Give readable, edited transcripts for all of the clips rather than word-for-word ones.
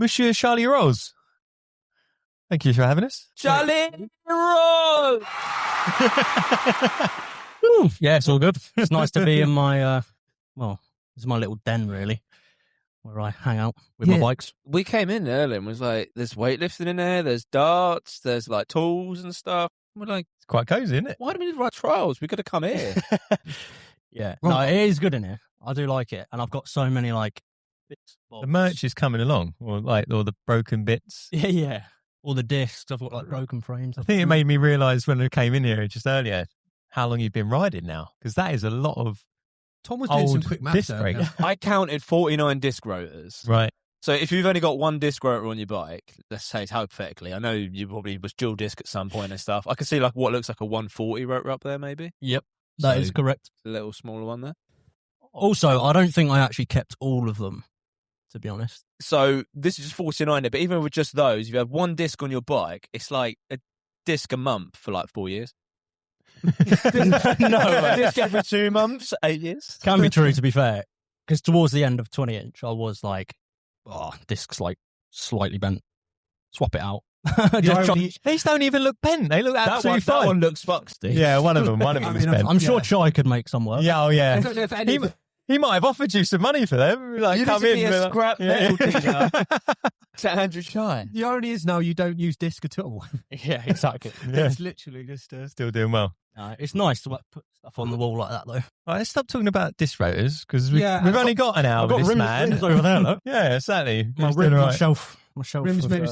Monsieur Charlie Rose. Thank you for having us. Charlie Rose! Yeah, it's all good. It's nice to be in my, this is my little den, really, where I hang out with my bikes. We came in early and was like, there's weightlifting in there, there's darts, there's like tools and stuff. We're like, It's quite cozy, isn't it? why do we need to ride trials? We could have come here. Yeah. No, it is good in here. I do like it. And I've got so many, like, bits. The merch is coming along, or like all the broken bits. Yeah. All the discs. I've got, like, broken frames. I think it made me realise when I came in here just earlier how long you've been riding now, because that is a lot of Tom was doing some quick maths disc earlier. brakes. I counted 49 disc rotors. Right. So if you've only got one disc rotor on your bike, let's say hypothetically, I know you probably was dual disc at some point and stuff. I can see like what looks like a 140 rotor up there, maybe. Yep. That is correct. A little smaller one there. Also, I don't think I actually kept all of them, to be honest. So this is just 49 there, but even with just those, if you have one disc on your bike, it's like a disc a month for like 4 years. No, disc every 2 months, 8 years. Can be true, to be fair. Because towards the end of 20-inch, I was like, discs like slightly bent. Swap it out. These don't even look bent. They look absolutely fine. That one looks fucked, Steve. Yeah, one of them is bent. I'm sure Chai could make some work. Yeah, oh yeah. I don't know if any He might have offered you some money for them. Like, You come need to in be a with scrap metal dealer to Andrew Shine. The irony is now you don't use disc at all. Yeah, exactly. Yeah. It's literally just Still doing well. It's nice to put stuff on the wall like that, though. All right, let's stop talking about disc rotors, because we've Yeah, only got an hour I've got with this rims man. over there, look. Yeah, exactly. My He's doing all right. shelf. rims. of, Maybe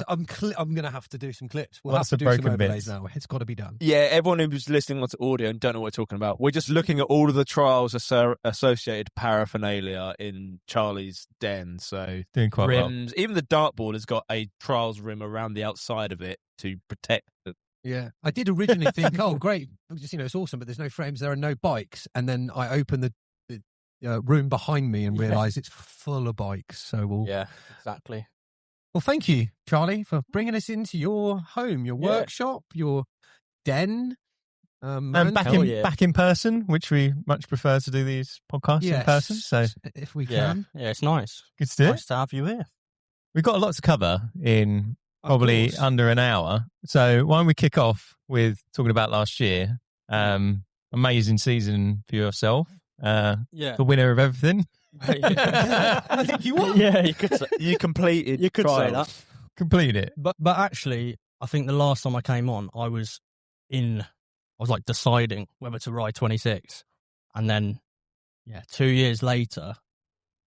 I'm going to have to do some clips. We'll Lots have to of do some broken overlays bits. now. It's got to be done. Yeah, everyone who's listening onto audio and don't know what we're talking about, we're just looking at all of the trials associated paraphernalia in Charlie's den. So Doing quite well. rims, even the dartboard has got a trials rim around the outside of it to protect it. Yeah, I did originally think, oh, great, just, it's awesome, but there's no frames, there are no bikes. And then I opened the room behind me and realised it's full of bikes. So Yeah, exactly. Well, thank you, Charlie, for bringing us into your home, your workshop, your den. And Hell back in person, which we much prefer to do these podcasts in Yes, person. So if we Yeah, can. yeah, it's nice. good to do it. Nice to have you here. We've got a lot to cover in Of probably course. under an hour. So why don't we kick off with talking about last year? Amazing season for yourself. Yeah. The winner of everything. I think you won. Yeah, you could say, You completed you could say trials. that. Completed it. But actually, I think the last time I came on, I was like deciding whether to ride 26. And then, 2 years later,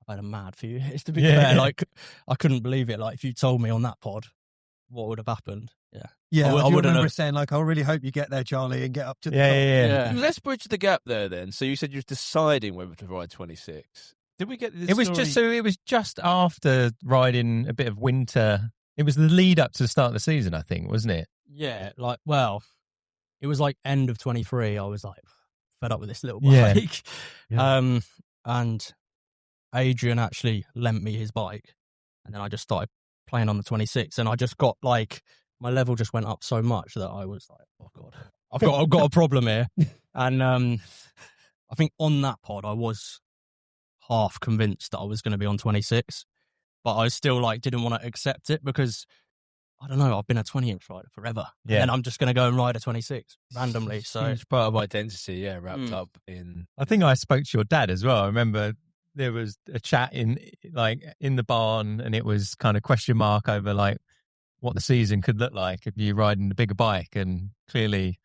I've had a mad few years, to be fair. Like, I couldn't believe it. Like, if you told me on that pod what would have happened, Yeah, I wouldn't remember have- saying, like, I really hope you get there, Charlie, and get up to the top. Yeah. Let's bridge the gap there then. So you said you were deciding whether to ride 26. Did we get this? It was just after riding a bit of winter. It was the lead up to the start of the season, I think, wasn't it? Yeah, like, well, it was like end of 23. I was like fed up with this little Yeah. bike. Yeah. And Adrian actually lent me his bike, and then I just started playing on the 26, and I just got like, my level just went up so much that I was like, oh God, I've got a problem here. And I think on that pod, I was half convinced that I was going to be on 26, but I still like didn't want to accept it because I don't know, I've been a 20-inch rider forever. Yeah. And I'm just going to go and ride a 26 randomly. So Huge part of identity, wrapped up in. I think I spoke to your dad as well. I remember there was a chat in the barn, and it was kind of question mark over like what the season could look like if you're riding the bigger bike, and clearly,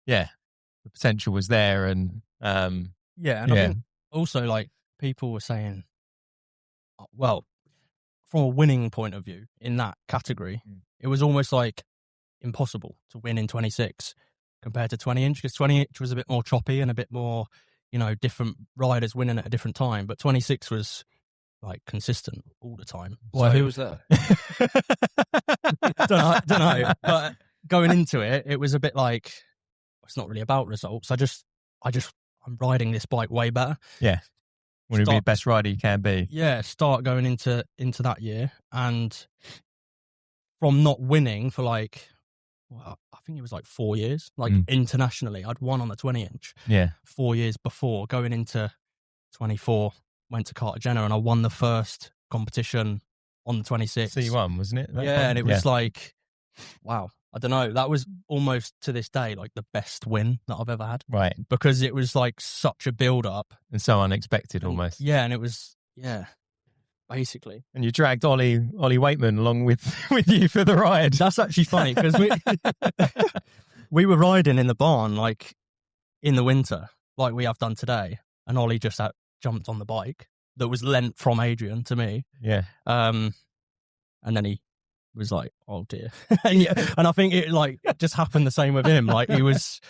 the potential was there. And I think also like people were saying, well, from a winning point of view in that category, it was almost like impossible to win in 26 compared to 20-inch, because 20-inch was a bit more choppy and a bit more, different riders winning at a different time. But 26 was like consistent all the time. Well, who was that? Don't know. But going into it, it was a bit like, it's not really about results. I'm riding this bike way better. Yeah. Want to be the best rider you can be. Yeah, start going into that year. And from not winning for like, well, I think it was like 4 years, like internationally, I'd won on the 20-inch. Yeah. 4 years before, going into 24, went to Cartagena and I won the first competition on the 26. C1, wasn't it? Yeah, and it was like, wow. I don't know. That was almost to this day like the best win that I've ever had. Right. Because it was like such a build up. And so unexpected almost. Yeah, and it was, basically. And you dragged Ollie Waitman along with you for the ride. That's actually funny because we were riding in the barn like in the winter, like we have done today. And Ollie just jumped on the bike that was lent from Adrian to me. Yeah. And then he was like, oh dear. And I think it like just happened the same with him. Like he was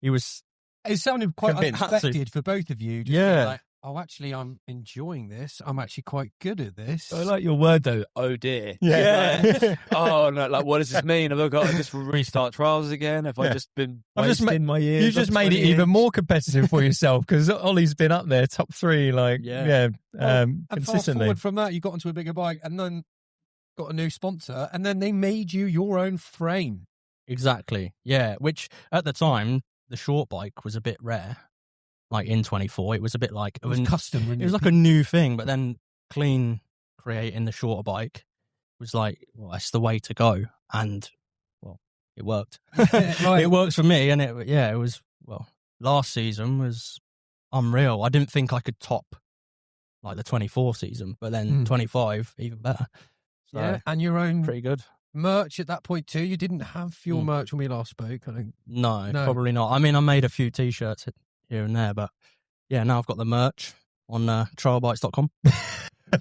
It sounded quite convinced. unexpected for both of you. Just Yeah. like, oh, actually, I'm enjoying this. I'm actually quite good at this. I like your word though. Oh dear. Yeah. Oh no. Like, what does this mean? Have I got to just restart trials again? Have I just been wasting my years? You just made it even more competitive for yourself because Ollie's been up there top 3, like and fast consistently. forward from that, you got onto a bigger bike and then got a new sponsor, and then they made you your own frame. Exactly. Yeah. Which at the time, the short bike was a bit rare. Like in 24, it was a bit like It was custom. it was like a new thing, but then Clean creating the shorter bike was like, well, that's the way to go. And well, it worked. Right. It works for me. And it was, well, last season was unreal. I didn't think I could top like the 24 season, but then 25, even better. So, Yeah, and your own pretty good. merch at that point too. You didn't have your merch when we last spoke. I think. No, No. probably not. I mean, I made a few t-shirts here and there, but yeah, now I've got the merch on trialbikes.com.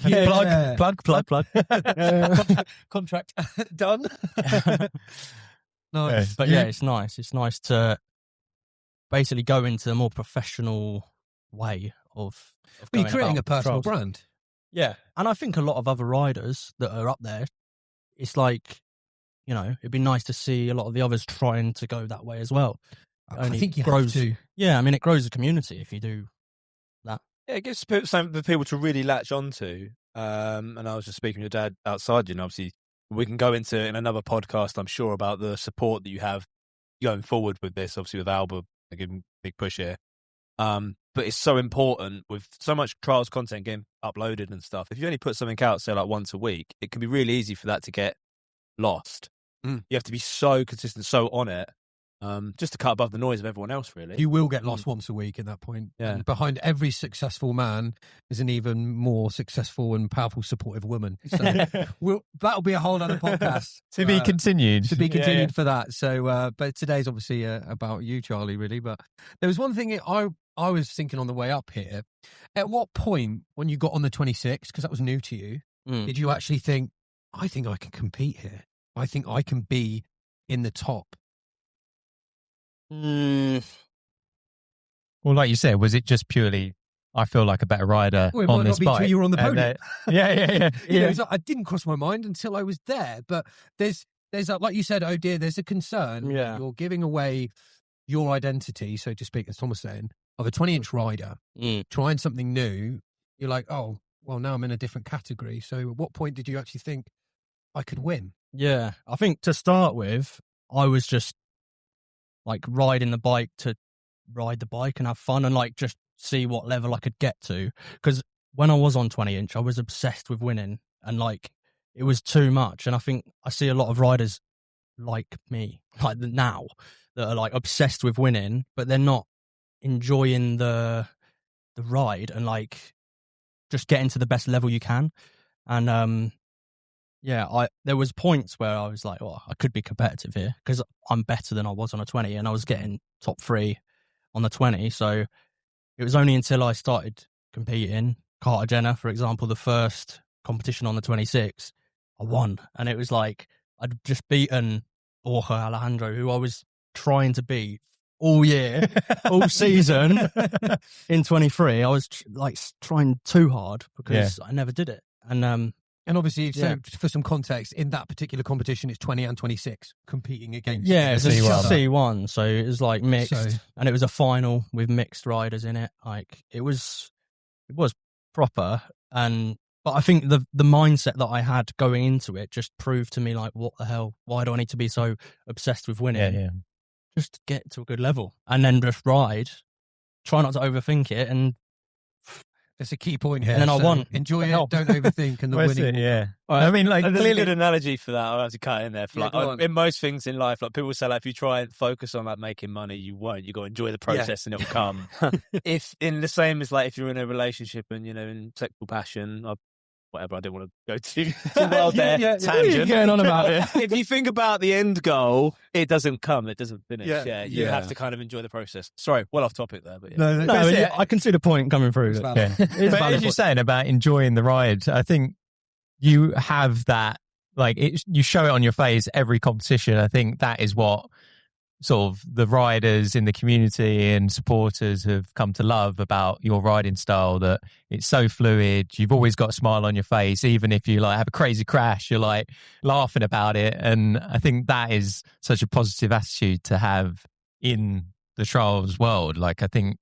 Yeah. Plug. Contract done. No, But yeah, it's nice. It's nice to basically go into a more professional way of But you're going creating about a personal trials. brand. Yeah, and I think a lot of other riders that are up there, it's like, you know, it'd be nice to see a lot of the others trying to go that way as well. I Only think you grows, have to. Yeah, I mean, it grows the community if you do that. Yeah, it gives something for people to really latch onto. And I was just speaking to your dad outside, obviously we can go into in another podcast, I'm sure, about the support that you have going forward with this, obviously with Alba, I give him a big push here. But it's so important with so much trials content getting uploaded and stuff. If you only put something out, say like once a week, it can be really easy for that to get lost. You have to be so consistent, so on it. Just to cut above the noise of everyone else, really. You will get lost once a week at that point. Yeah. And behind every successful man is an even more successful and powerful, supportive woman. So that'll be a whole other podcast. To be continued. To be continued for that. So, but today's obviously about you, Charlie, really. But there was one thing I was thinking on the way up here. At what point, when you got on the 26, because that was new to you, did you actually think, I think I can compete here? I think I can be in the top? Well, like you said, was it just purely, I feel like a better rider Well, it on might this not be bike? till you were on the podium. Yeah. You know, it's like, I didn't cross my mind until I was there. But there's that, like you said, oh dear, there's a concern. Yeah. You're giving away your identity, so to speak, as Tom was saying, of a 20-inch rider, trying something new. You're like, oh, well, now I'm in a different category. So at what point did you actually think I could win? Yeah, I think to start with, I was just like riding the bike to ride the bike and have fun and like just see what level I could get to. Because when I was on 20-inch, I was obsessed with winning and like it was too much. And I think I see a lot of riders like me, like now, that are like obsessed with winning, but they're not enjoying the ride and like just getting to the best level you can. And there was points where I was like, well, I could be competitive here because I'm better than I was on a 20 and I was getting top 3 on the 20. So it was only until I started competing, Cartagena, for example, the first competition on the 26, I won. And it was like, I'd just beaten Borja Alejandro, who I was trying to beat all year, all season. In 23, I was trying too hard because I never did it. And obviously, so for some context, in that particular competition, it's 20 and 26 competing against. Yeah, it's a each other. C1, so it was like mixed, and it was a final with mixed riders in it. Like it was proper, but I think the mindset that I had going into it just proved to me like, what the hell? Why do I need to be so obsessed with winning? Yeah. Just to get to a good level, and then just ride. Try not to overthink it, and That's a key point here. And then I won. Enjoy it. Help. Don't overthink. And the What's winning. it? Yeah. Right. I mean, like, There's a clearly, good analogy for that. I'll have to cut in there. For Yeah, like, go on. in most things in life, like people say, like, if you try and focus on like making money, you won't. You got to enjoy the process, and it'll come. If in the same as like if you're in a relationship and in sexual passion, whatever. I didn't want to go too well there. What are you Tangent. going on about it? If you think about the end goal, it doesn't come. It doesn't finish. Yeah. You Yeah. have to kind of enjoy the process. Sorry, well off topic there, but yeah. No, No, But yeah, I can see the point coming through. It's It's valid. Yeah. a But valid as you're point. saying about enjoying the ride, I think you have that, like, you show it on your face every competition. I think that is what sort of the riders in the community and supporters have come to love about your riding style, that it's so fluid. You've always got a smile on your face. Even if you like have a crazy crash, you're like laughing about it. And I think that is such a positive attitude to have in the trials world. Like, I think,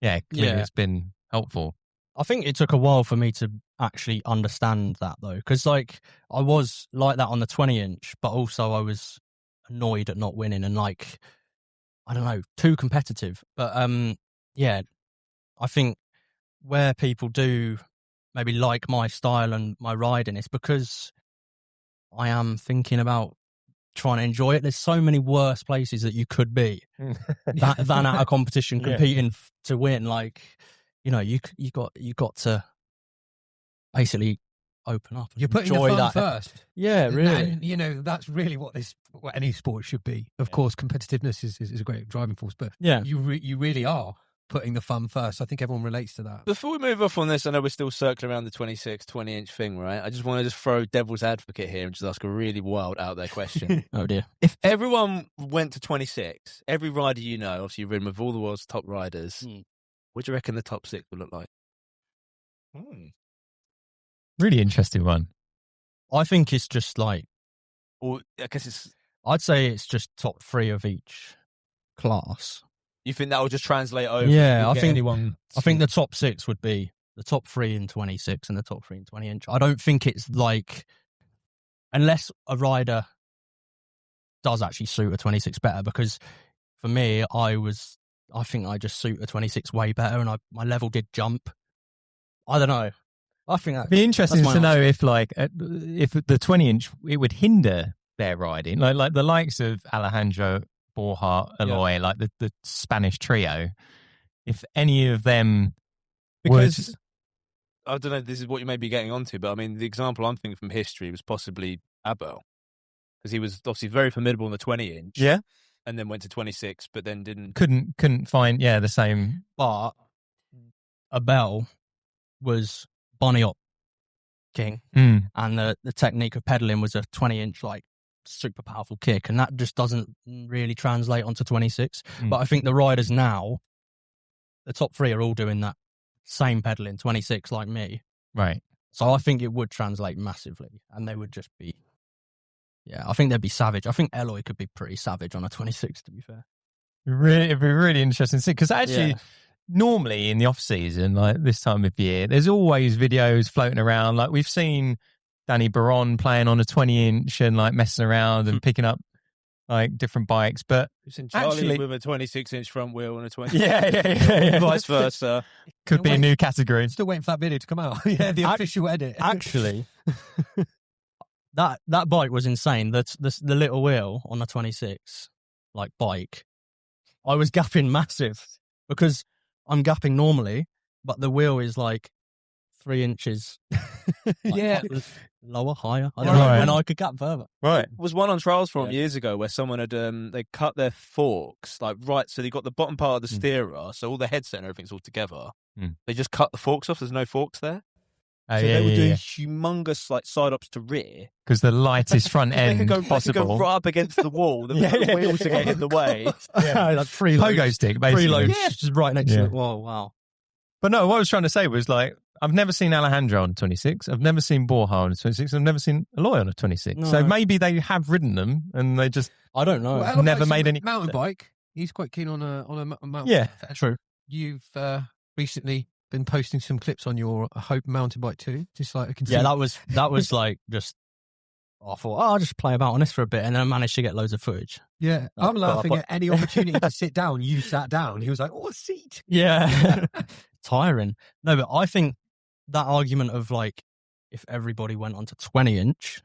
clearly Yeah. it's been helpful. I think it took a while for me to actually understand that, though, because like I was like that on the 20-inch, but also I was annoyed at not winning and like, I don't know, too competitive. But yeah, I think where people do maybe like my style and my riding, it's because I am thinking about trying to enjoy it. There's so many worse places that you could be than at a competition Yeah. competing to win. Like, you got to basically open up and You're putting enjoy the fun that first. Yeah, really. And, that's really what any sport should be. Of course, competitiveness is a great driving force, but Yeah. you really are putting the fun first. I think everyone relates to that. Before we move off on this, I know we're still circling around the 20-inch thing, right? I just want to throw devil's advocate here and just ask a really wild out there question. Oh dear. If everyone went to 26, every rider obviously you've ridden with all the world's top riders, what do you reckon the top 6 would look like? Really interesting one. I think it's just like, Or I guess it's, I'd say it's just top 3 of each class. you think that will just translate over? Yeah, I Get think anyone. I think the top 6 would be the top 3 in 26 and the top 3 in 20-inch. I don't think it's like, unless a rider does actually suit a 26 better, because for me, I think I just suit a 26 way better, and my level did jump. I don't know. I think that It'd be interesting that's to my know if the 20-inch, it would hinder their riding, like the likes of Alejandro, Borja, Eloy, like the Spanish trio. If any of them Because I don't know, this is what you may be getting onto, but I mean, the example I'm thinking from history was possibly Abel, because he was obviously very formidable on the 20-inch, and then went to 26, but then couldn't find the same. But Abel was bunny up king, and the technique of pedaling was a 20-inch like super powerful kick, and that just doesn't really translate onto 26. But I think the riders now, the top 3 are all doing that same pedaling 26 like me, Right. so I think it would translate massively, and they would just be I think they'd be savage. I think Eloy could be pretty savage on a 26, to be fair. It'd be really interesting to see, because actually, normally in the off season, like this time of year, there's always videos floating around. Like we've seen Danny Baron playing on a 20-inch and like messing around and picking up like different bikes. But You've seen Charlie actually, with a 26-inch front wheel and a 20. yeah. Vice versa. Could be a new category. Still waiting for that video to come out. The official edit. Actually, that bike was insane. The little wheel on the 26 like bike, I was gapping massive because I'm gapping normally, but the wheel is like 3 inches lower, higher. I don't know, and I could gap further. Right. There was one on Trials Forum years ago where someone had they cut their forks so they got the bottom part of the steerer, so all the headset and everything's all together. They just cut the forks off. There's no forks there. Oh, So they were doing humongous side ups to rear. Because the lightest front end They could possible. go right up against the wall. The wheels to get in the way. Like free Pogo stick, basically. preload just right next to it. Whoa, wow. But no, what I was trying to say was like, I've never seen Alejandro on a 26. I've never seen Borja on a 26. I've never seen Eloy on a 26. No. So maybe they have ridden them and they just I don't know. Well, never actually, made any mountain bike. He's quite keen on a mountain Yeah. bike. True. You've recently been posting some clips on your Hope mountain bike too. Just like I can see. Yeah, that was like just. I thought, I'll just play about on this for a bit, and then I managed to get loads of footage. Yeah, I'm Well, laughing but- at any opportunity to sit down. You sat down. He was like, "Oh, a seat." Yeah. tiring. No, but I think that argument of like, if everybody went on to 20-inch,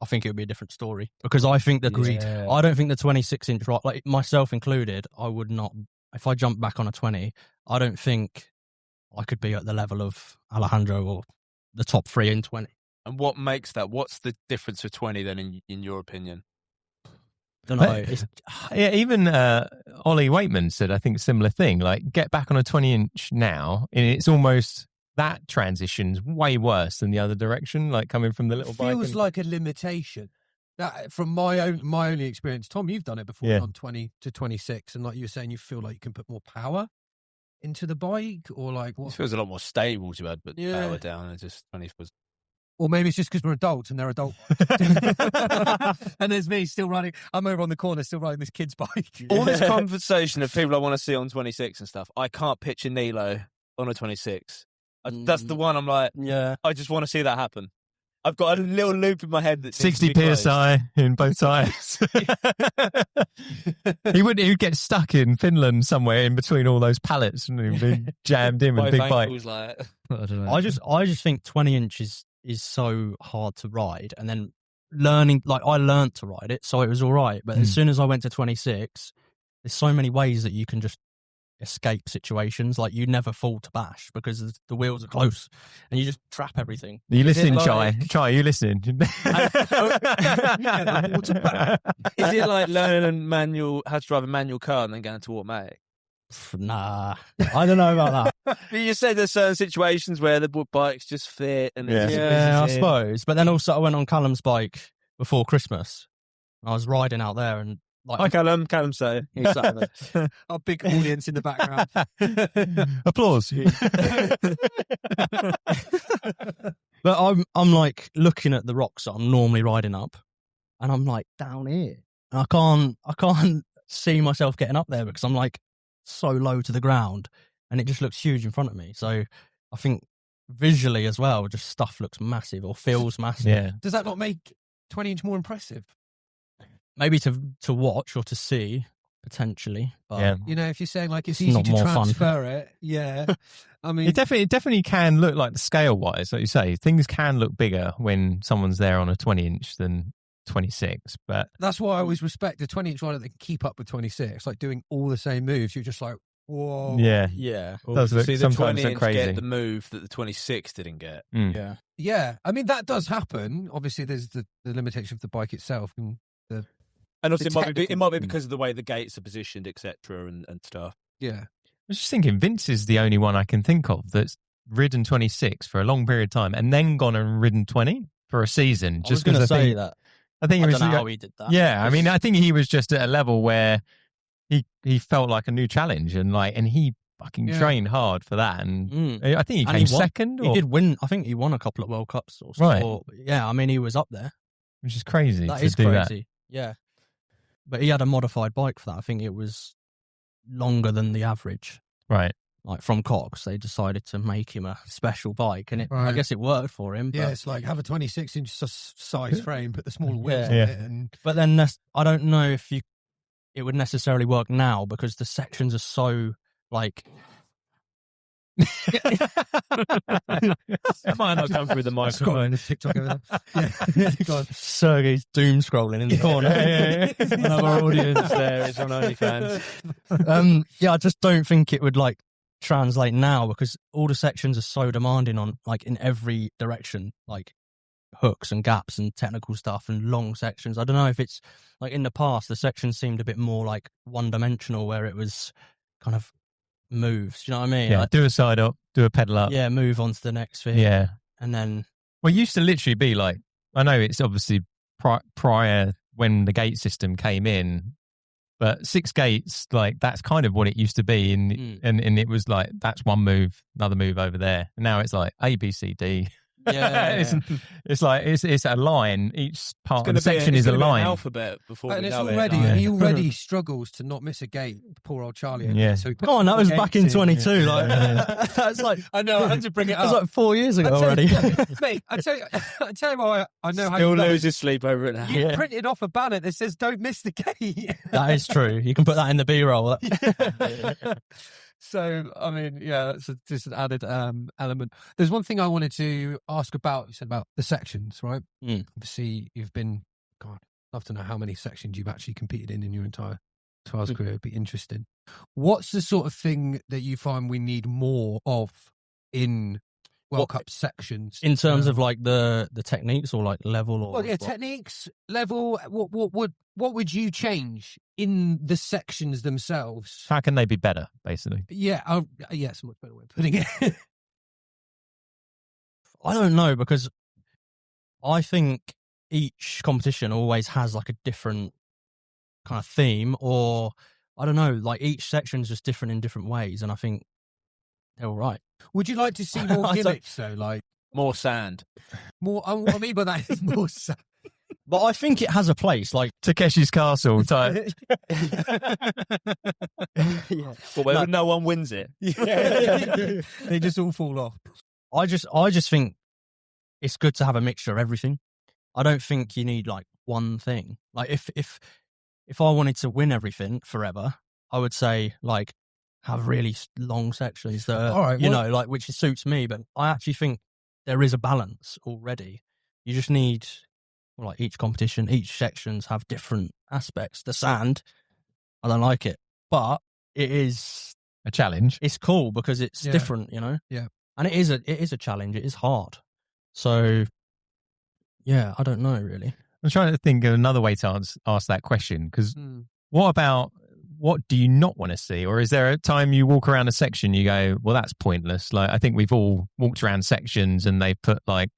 I think it would be a different story, because I think I don't think the 26-inch, like myself included, I would not, if I jumped back on a 20, I don't think I could be at the level of Alejandro or the top 3 in 20. And what makes that? What's the difference of 20 then, in your opinion? Don't know. Yeah, even Ollie Waitman said, I think, a similar thing. Like, get back on a 20-inch now, and it's almost that transition's way worse than the other direction. Like coming from the little bike. Feels like a limitation. That from my only experience. Tom, you've done it before on 20 to 26, and like you were saying, you feel like you can put more power into the bike, or like what? It feels a lot more stable to add, but power down. And just 20 was. Or maybe it's just because we're adults and they're adult. And there's me still riding. I'm over on the corner still riding this kid's bike. All this conversation of people I want to see on 26 and stuff. I can't picture Nilo on a 26. That's the one I'm like, I just want to see that happen. I've got a little loop in my head that 60 PSI in both sides. He would get stuck in Finland somewhere in between all those pallets and he'd be jammed in with a big bike. Like, I don't know. I just think 20-inch is so hard to ride, and then learning, like I learned to ride it, so it was all right. But as soon as I went to 26, there's so many ways that you can just escape situations. Like you never fall to bash because the wheels are close, and you just trap everything. Are you listening, Chai? Chai, are you listening? Is it like learning how to drive a manual car and then going to automatic? Nah, I don't know about that. You said there's certain situations where the bikes just fit, and I suppose. But then also I went on Callum's bike before Christmas. I was riding out there, and like, hi Callum say exactly. Our big audience in the background. Applause. But I'm like looking at the rocks that I'm normally riding up, and I'm like down here, and I can't see myself getting up there because I'm like so low to the ground, and it just looks huge in front of me. So I think visually as well, just stuff looks massive or feels massive. Yeah. Does that not make 20-inch more impressive? Maybe to watch or to see potentially, but you know, if you're saying like it's easy to transfer it, I mean, it definitely can look like, the scale wise, like you say, things can look bigger when someone's there on a 20-inch than 26. But that's why I always respect a 20-inch rider that can keep up with 26, like doing all the same moves. You're just like, whoa, yeah. Does look, see, the sometimes 20-inch crazy. get the move that the 26 didn't get. Yeah. I mean, that does happen. Obviously, there's the limitation of the bike itself and the. And also, it might be because of the way the gates are positioned, etc., and stuff. Yeah. I was just thinking, Vince is the only one I can think of that's ridden 26 for a long period of time and then gone and ridden 20 for a season. Just going to say that. I think I don't know how he did that. Yeah, I mean, I think he was just at a level where he felt like a new challenge, and he fucking trained hard for that. And I think he came second. He did win. I think he won a couple of World Cups or so. Right. Yeah, I mean, he was up there. Which is crazy. That is crazy. Yeah. But he had a modified bike for that. I think it was longer than the average. Right. Like from Cox, they decided to make him a special bike, and I guess it worked for him. Yeah, but it's like have a 26-inch size frame, put the smaller wheels Yeah. on it. And But then I don't know if it would necessarily work now because the sections are so like. That might not come through the microphone. TikTok over there. Yeah. Sergey's doom scrolling in the corner. Another audience there is on OnlyFans. I just don't think it would like translate now because all the sections are so demanding on like in every direction, like hooks and gaps and technical stuff and long sections. I don't know if it's like in the past the sections seemed a bit more like one-dimensional where it was kind of moves. Do you know what I mean? Yeah, like, do a side up, do a pedal up. Yeah, move on to the next thing. Yeah. And then... Well, it used to literally be like, I know it's obviously prior when the gate system came in, but 6 gates, like that's kind of what it used to be. And it was like, that's one move, another move over there. And now it's like A, B, C, D. Yeah. It's like, it's a line. Each part of the section is a line. An alphabet before and we it's know already, it. he already struggles to not miss a gate. Poor old Charlie. Yeah. So Come on, that was back in 22. Like, that's like, I know, I had to bring it that was up. like 4 years ago already. Mate, I tell you why I know how Still you know. loses sleep over it now. You printed off a banner that says "Don't miss the gate." That is true. You can put that in the B-roll. So, I mean, yeah, that's just an added element. There's one thing I wanted to ask about. You said about the sections, right? Obviously, you've been, God, I'd love to know how many sections you've actually competed in your entire trials career. It'd be interesting. What's the sort of thing that you find we need more of in World Cup sections? In terms of like the techniques or like level or... Well, yeah, techniques, level, what would you change in the sections themselves? How can they be better, basically? Yeah, it's a much better way of putting it. I don't know, because I think each competition always has like a different kind of theme, or I don't know, like each section's just different in different ways, and I think they're all right. Would you like to see more gimmicks, though? Like more sand. More, what I mean by that is more sand. But I think it has a place, like Takeshi's Castle type. yeah. Well, where no one wins it. They just all fall off. I just think it's good to have a mixture of everything. I don't think you need like one thing. Like if I wanted to win everything forever, I would say like have really long sections that are, right, know, like which suits me. But I actually think there is a balance already. You just need, well, like each competition, each sections have different aspects. The sand, I don't like it, but it is A challenge. It's cool because it's different, you know. Yeah, and it is a challenge. It is hard. So, yeah, I don't know really. I'm trying to think of another way to ask that question, because what do you not want to see? Or is there a time you walk around a section you go, well, that's pointless? Like, I think we've all walked around sections and they put like,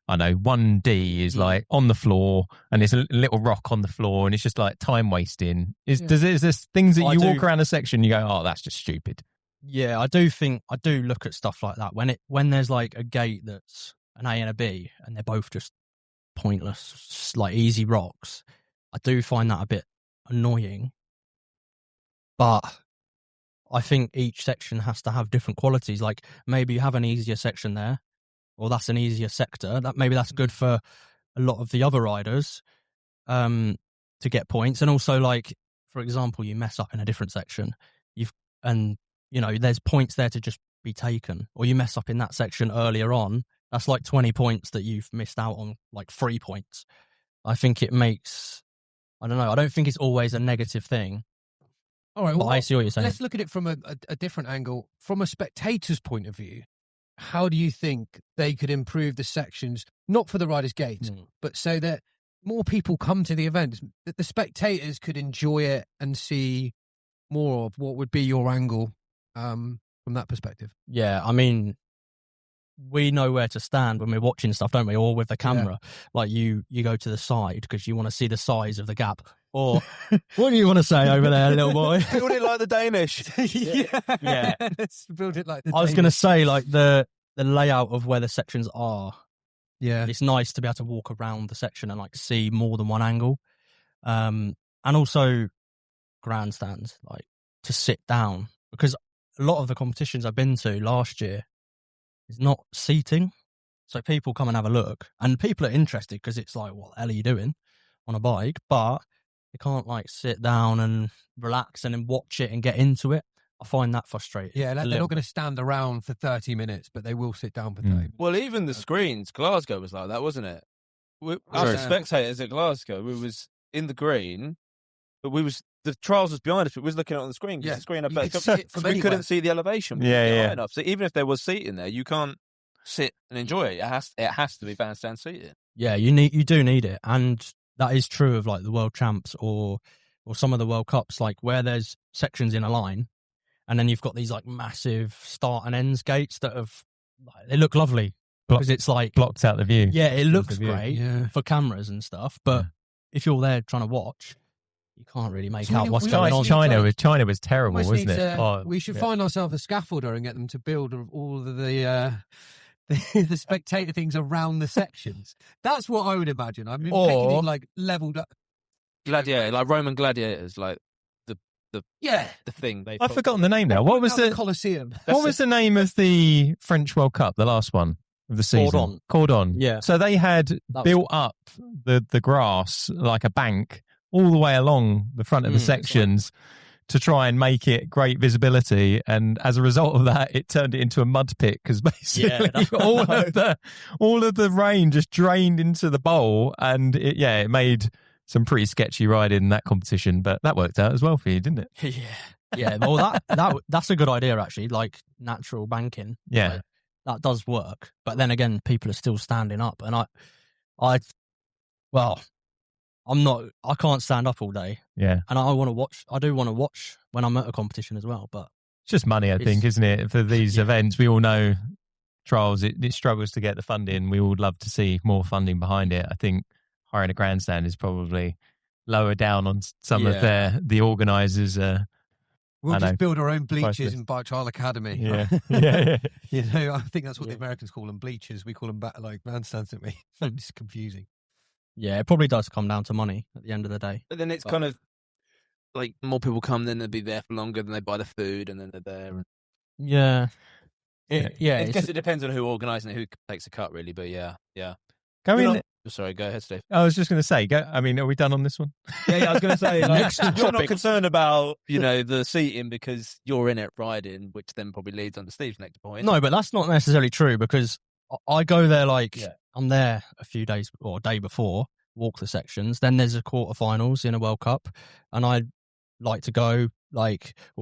I know, 1D is like on the floor and there's a little rock on the floor and it's just like time wasting. Is there things that you walk around a section you go, oh, that's just stupid? Yeah, I do look at stuff like that when there's like a gate that's an A and a B and they're both just pointless, like easy rocks. I do find that a bit annoying, but I think each section has to have different qualities. Like maybe you have an easier section there, or that's an easier sector. That's good for a lot of the other riders to get points. And also, like for example, you mess up in a different section, there's points there to just be taken, or you mess up in that section earlier on. That's like 20 points that you've missed out on, like 3 points. I think it makes, I don't know, I don't think it's always a negative thing. All right, well, I see what you're saying. Let's look at it from a different angle. From a spectator's point of view, how do you think they could improve the sections, not for the riders' gate, but so that more people come to the event, that the spectators could enjoy it and see more of what would be your angle from that perspective? Yeah, I mean, we know where to stand when we're watching stuff, don't we? Or with the camera. Yeah. Like you go to the side because you want to see the size of the gap. Or what do you want to say over there, little boy? Build it like the Danish. Yeah. Let's build it like the Danish. I was going to say, like, the layout of where the sections are. Yeah. It's nice to be able to walk around the section and, like, see more than one angle. And also grandstands, like, to sit down. Because a lot of the competitions I've been to last year is not seating. So people come and have a look. And people are interested because it's like, what the hell are you doing on a bike? But you can't like sit down and relax and then watch it and get into it. I find that frustrating. Yeah, they're not going to stand around for 30 minutes, but they will sit down for 30 minutes. Well, even the screens, Glasgow was like that, wasn't it? Us spectators at Glasgow, we was in the green, but the trials was behind us, but we was looking at it on the screen. Yeah. The screen we couldn't see the elevation. Yeah. Enough. So even if there was seating there, you can't sit and enjoy it. It has to be bandstand seating. Yeah, you do need it, and that is true of like the World Champs or some of the World Cups, like where there's sections in a line, and then you've got these like massive start and ends gates that they look lovely because it's like blocked out the view. Yeah, it looks great for cameras and stuff, but if you're there trying to watch, you can't really make out what's going on. China was terrible, wasn't it? We should find ourselves a scaffolder and get them to build all of the spectator things around the sections. That's what I would imagine. I mean, picking like leveled up gladiator, like Roman gladiators, like the thing. I've forgotten the name now. What was the Colosseum? What was the name of the French World Cup, the last one of the season? Cordon. Yeah. So they had built up the grass like a bank all the way along the front of the sections to try and make it great visibility, and as a result of that, it turned it into a mud pit because basically all of the rain just drained into the bowl, and it made some pretty sketchy riding in that competition. But that worked out as well for you, didn't it? Yeah. Well, that's a good idea actually. Like natural banking. Yeah, like, that does work. But then again, people are still standing up, and I can't stand up all day. Yeah. And I want to watch. I do want to watch when I'm at a competition as well. But it's just money, I think, isn't it? For these events, we all know trials, it struggles to get the funding. We would love to see more funding behind it. I think hiring a grandstand is probably lower down on some of the organisers. We'll just build our own bleachers in Bike Trial Academy. Yeah. You know, I think that's what the Americans call them, bleachers. We call them like grandstands, don't we? It's confusing. Yeah, it probably does come down to money at the end of the day. But then it's kind of like more people come, then they'll be there for longer, then they buy the food, and then they're there. Yeah. I guess it depends on who organises it, who takes a cut, really. But yeah. Sorry, go ahead, Steve. I was just going to say, are we done on this one? Yeah, I was going to say, you're not concerned about, the seating because you're in it riding, which then probably leads on to Steve's next point. No, but that's not necessarily true because I go there I'm there a few days or a day before, walk the sections. Then there's a quarterfinals in a World Cup, and I like to go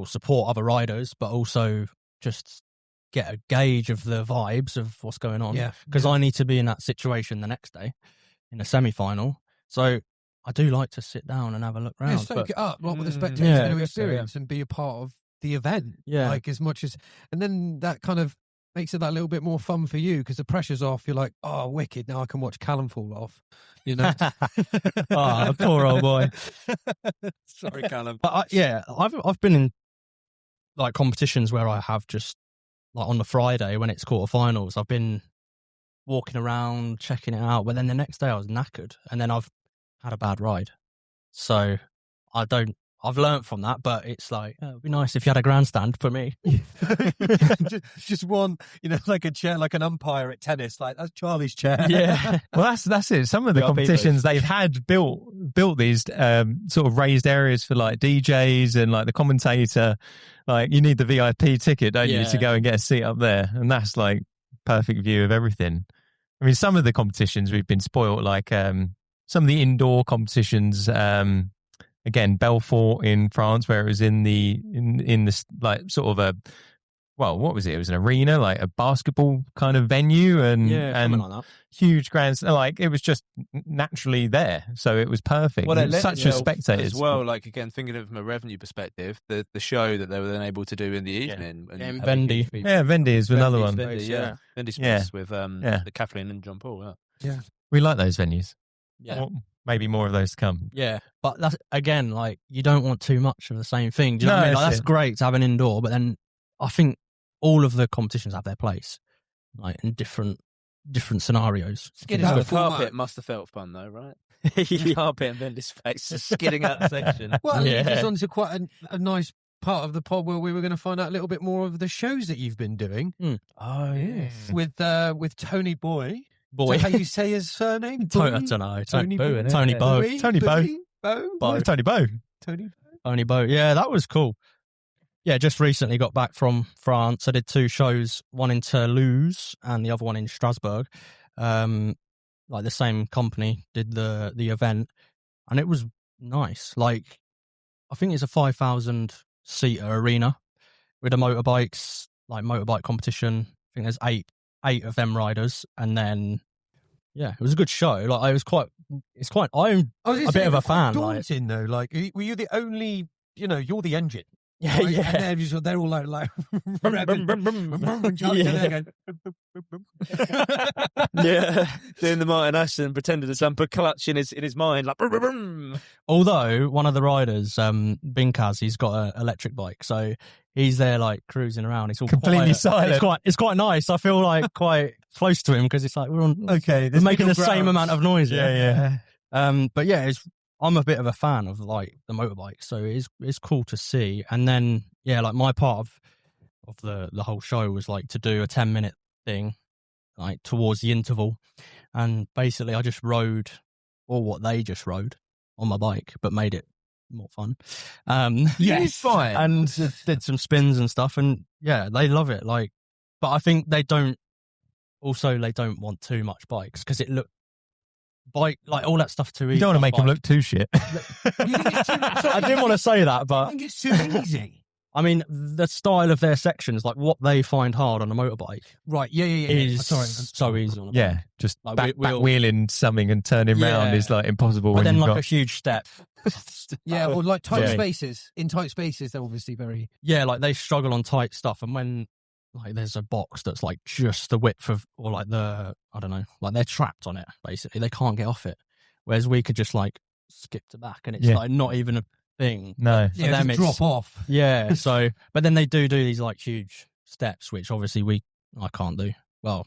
support other riders, but also just get a gauge of the vibes of what's going on. Yeah, because I need to be in that situation the next day in a semi-final. So I do like to sit down and have a look around. Yeah, soak it up, with the spectator experience and be a part of the event. Yeah, like as much as, and then that kind of makes it that little bit more fun for you because the pressure's off. You're like, oh, wicked! Now I can watch Callum fall off. Oh, poor old boy. Sorry, Callum. But I've been in like competitions where I have just like on the Friday when it's quarterfinals, I've been walking around checking it out, but then the next day I was knackered, and then I've had a bad ride. So I've learnt from that, but it's like, it'd be nice if you had a grandstand for me. just one, like a chair, like an umpire at tennis, like that's Charlie's chair. Yeah. Well, that's it. Some of the competitions they've had built these sort of raised areas for like DJs and like the commentator. Like you need the VIP ticket, don't you, to go and get a seat up there, and that's like perfect view of everything. I mean, some of the competitions we've been spoiled, like some of the indoor competitions. Again, Belfort in France, where it was in this like sort of a, what was it? It was an arena, like a basketball kind of venue, and like that. Huge grandstand. Like it was just naturally there, so it was perfect. Well, it such a spectator as well. Like again, thinking of it from a revenue perspective, the show that they were then able to do in the evening. And Vendy. Yeah, Vendy is another one. Vendy Smith with the Kathleen and John Paul. Yeah, we like those venues. Yeah. Maybe more of those to come. Yeah, but that's again, like you don't want too much of the same thing. Do you know what I mean? Like, that's great to have an indoor, but then I think all of the competitions have their place, like in different scenarios. Skidding out the carpet must have felt fun though, right? Carpet and Vendy's face just skidding out the section. Well, it leads us on to quite a nice part of the pod where we were going to find out a little bit more of the shows that you've been doing. Oh yes, with Tony Bou. Boy, how you say his surname? I don't know. Tony Bou. Tony Bou. Tony Bou. Yeah, that was cool. Yeah, just recently got back from France. I did 2 shows, one in Toulouse and the other one in Strasbourg. Like the same company did the event, and it was nice. Like I think it's a 5,000 seater arena with the motorbikes, like motorbike competition. I think there's eight of them riders, and then it was a good show. Like I'm a bit of a fan. Daunting though, like were you the only? You're the engine. Yeah, right? yeah. And they're all like yeah, doing the Martin Ashton, pretending to jump a clutch in his mind, like. Although one of the riders, Binkaz, he's got an electric bike, so he's there like cruising around. It's all completely silent. It's quite nice. I feel like quite close to him because it's like we're making the same amount of noise. Yeah. But yeah, I'm a bit of a fan of like the motorbike, so it's cool to see. And then like my part of the whole show was like to do a 10-minute thing, like towards the interval, and basically I just rode what they just rode on my bike, but made it more fun. Yes, fine. And did some spins and stuff, and yeah, they love it. Like, but I think they don't want too much bikes because it bike like all that stuff too easy. You don't want to make them look too shit. I didn't want to say that, I but think it's too easy. I mean, the style of their sections, like what they find hard on a motorbike, Right? Yeah. is Sorry. so easy on a bike. Yeah, just Like, back we'll- wheeling something and turning round Yeah. is like impossible. But when then you've like got... a huge step. Yeah, or like tight Yeah. spaces. In tight spaces, they're obviously very. Yeah, like they struggle on tight stuff, and when like there's a box that's like just the width of, or like I don't know, like they're trapped on it basically. They can't get off it. Whereas we could just like skip to back, and it's Yeah. like not even a thing. No. For them, just it's drop off. Yeah. So, but then they do these like huge steps, which obviously I can't do. Well,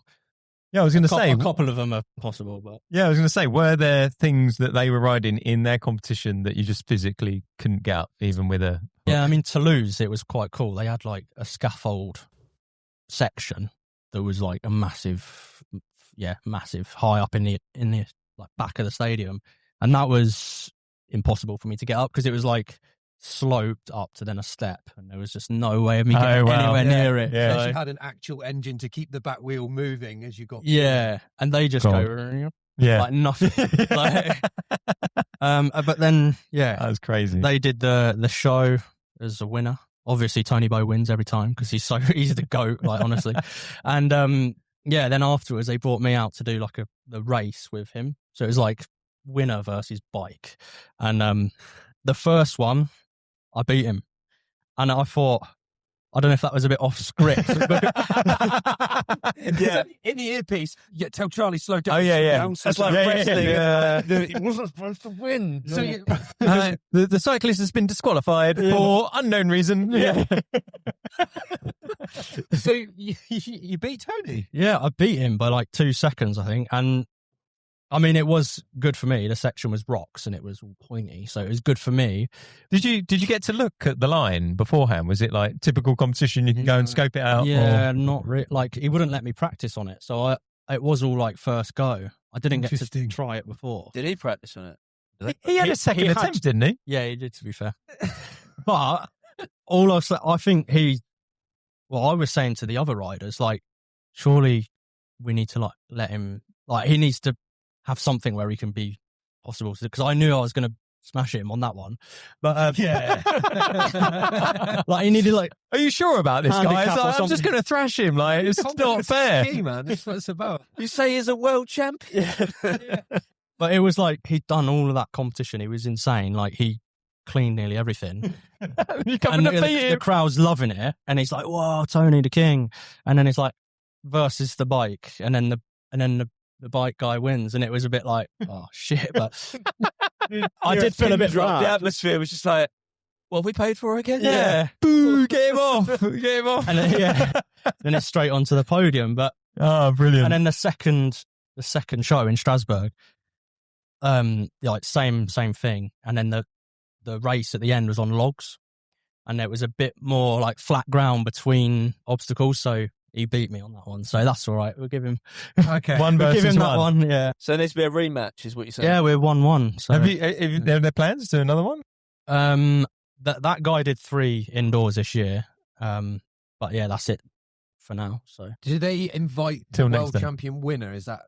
Yeah, I was going to say. a couple of them are possible, but Yeah, I was going to say, were there things that they were riding in their competition that you just physically couldn't get up, even with a... yeah, I mean, Toulouse, it was quite cool. They had like a scaffold section that was like a massive high up in the like back of the stadium, and that was impossible for me to get up because it was like sloped up to then a step, and there was just no way of me getting anywhere near it. Yeah. So, You had an actual engine to keep the back wheel moving as you got. yeah, and they just God. go Yeah. like nothing. Like, but then That was crazy. they did the show as a winner. Obviously, Tony Bou wins every time because he's the GOAT, like honestly. And then afterwards they brought me out to do like the race with him. So it was like winner versus bike. And the first one, I beat him, and I thought, I don't know if that was a bit off script. Yeah. In the earpiece, tell Charlie slow down. Oh, yeah. Down, That's like wrestling. He wasn't supposed to win. So the cyclist has been disqualified for unknown reason. Yeah. so you beat Tony. Yeah, I beat him by like 2 seconds, I think. And I mean, it was good for me. The section was rocks and it was all pointy, so it was good for me. Did you get to look at the line beforehand? Was it like typical competition? You can go and scope it out. Yeah, not really. Like he wouldn't let me practice on it, so it was all like first go. I didn't get to Interesting. try it before. Did he practice on it? He had a second attempt, didn't he? Yeah, he did. To be fair, but all I think I was saying to the other riders, like, surely we need to like let him. Like he needs to have something where he can be possible, because I knew I was going to smash him on that one. But Yeah. like he needed like, Are you sure about this, guy? Handicap or I'm just something. going to thrash him. Like it's not fair. Key, man. That's what it's about. You say he's a world champion? but it was like he'd done all of that competition. He was insane. Like he cleaned nearly everything. You coming And to beat the him? crowd's loving it, and he's like, "Whoa, Tony the King!" And then it's like versus the bike, and then the bike guy wins, and it was a bit like, oh shit. But I did feel a bit The bad. atmosphere was just like, what have we paid for again? Yeah, Boo! Get him off! Get him off! and then, then it's straight onto the podium. But Oh, brilliant! and then the second show in Strasbourg, like same thing, and then the race at the end was on logs, and there was a bit more like flat ground between obstacles, so he beat me on that one, so that's all right. We'll give him Okay. One we'll give versus him that one. one. Yeah, So there needs to be a rematch, is what you're saying? yeah, we're 1-1. So Have there plans to do another one? that guy did 3 indoors this year, but yeah, that's it for now. So Do they invite Till the next world time. champion winner? Is that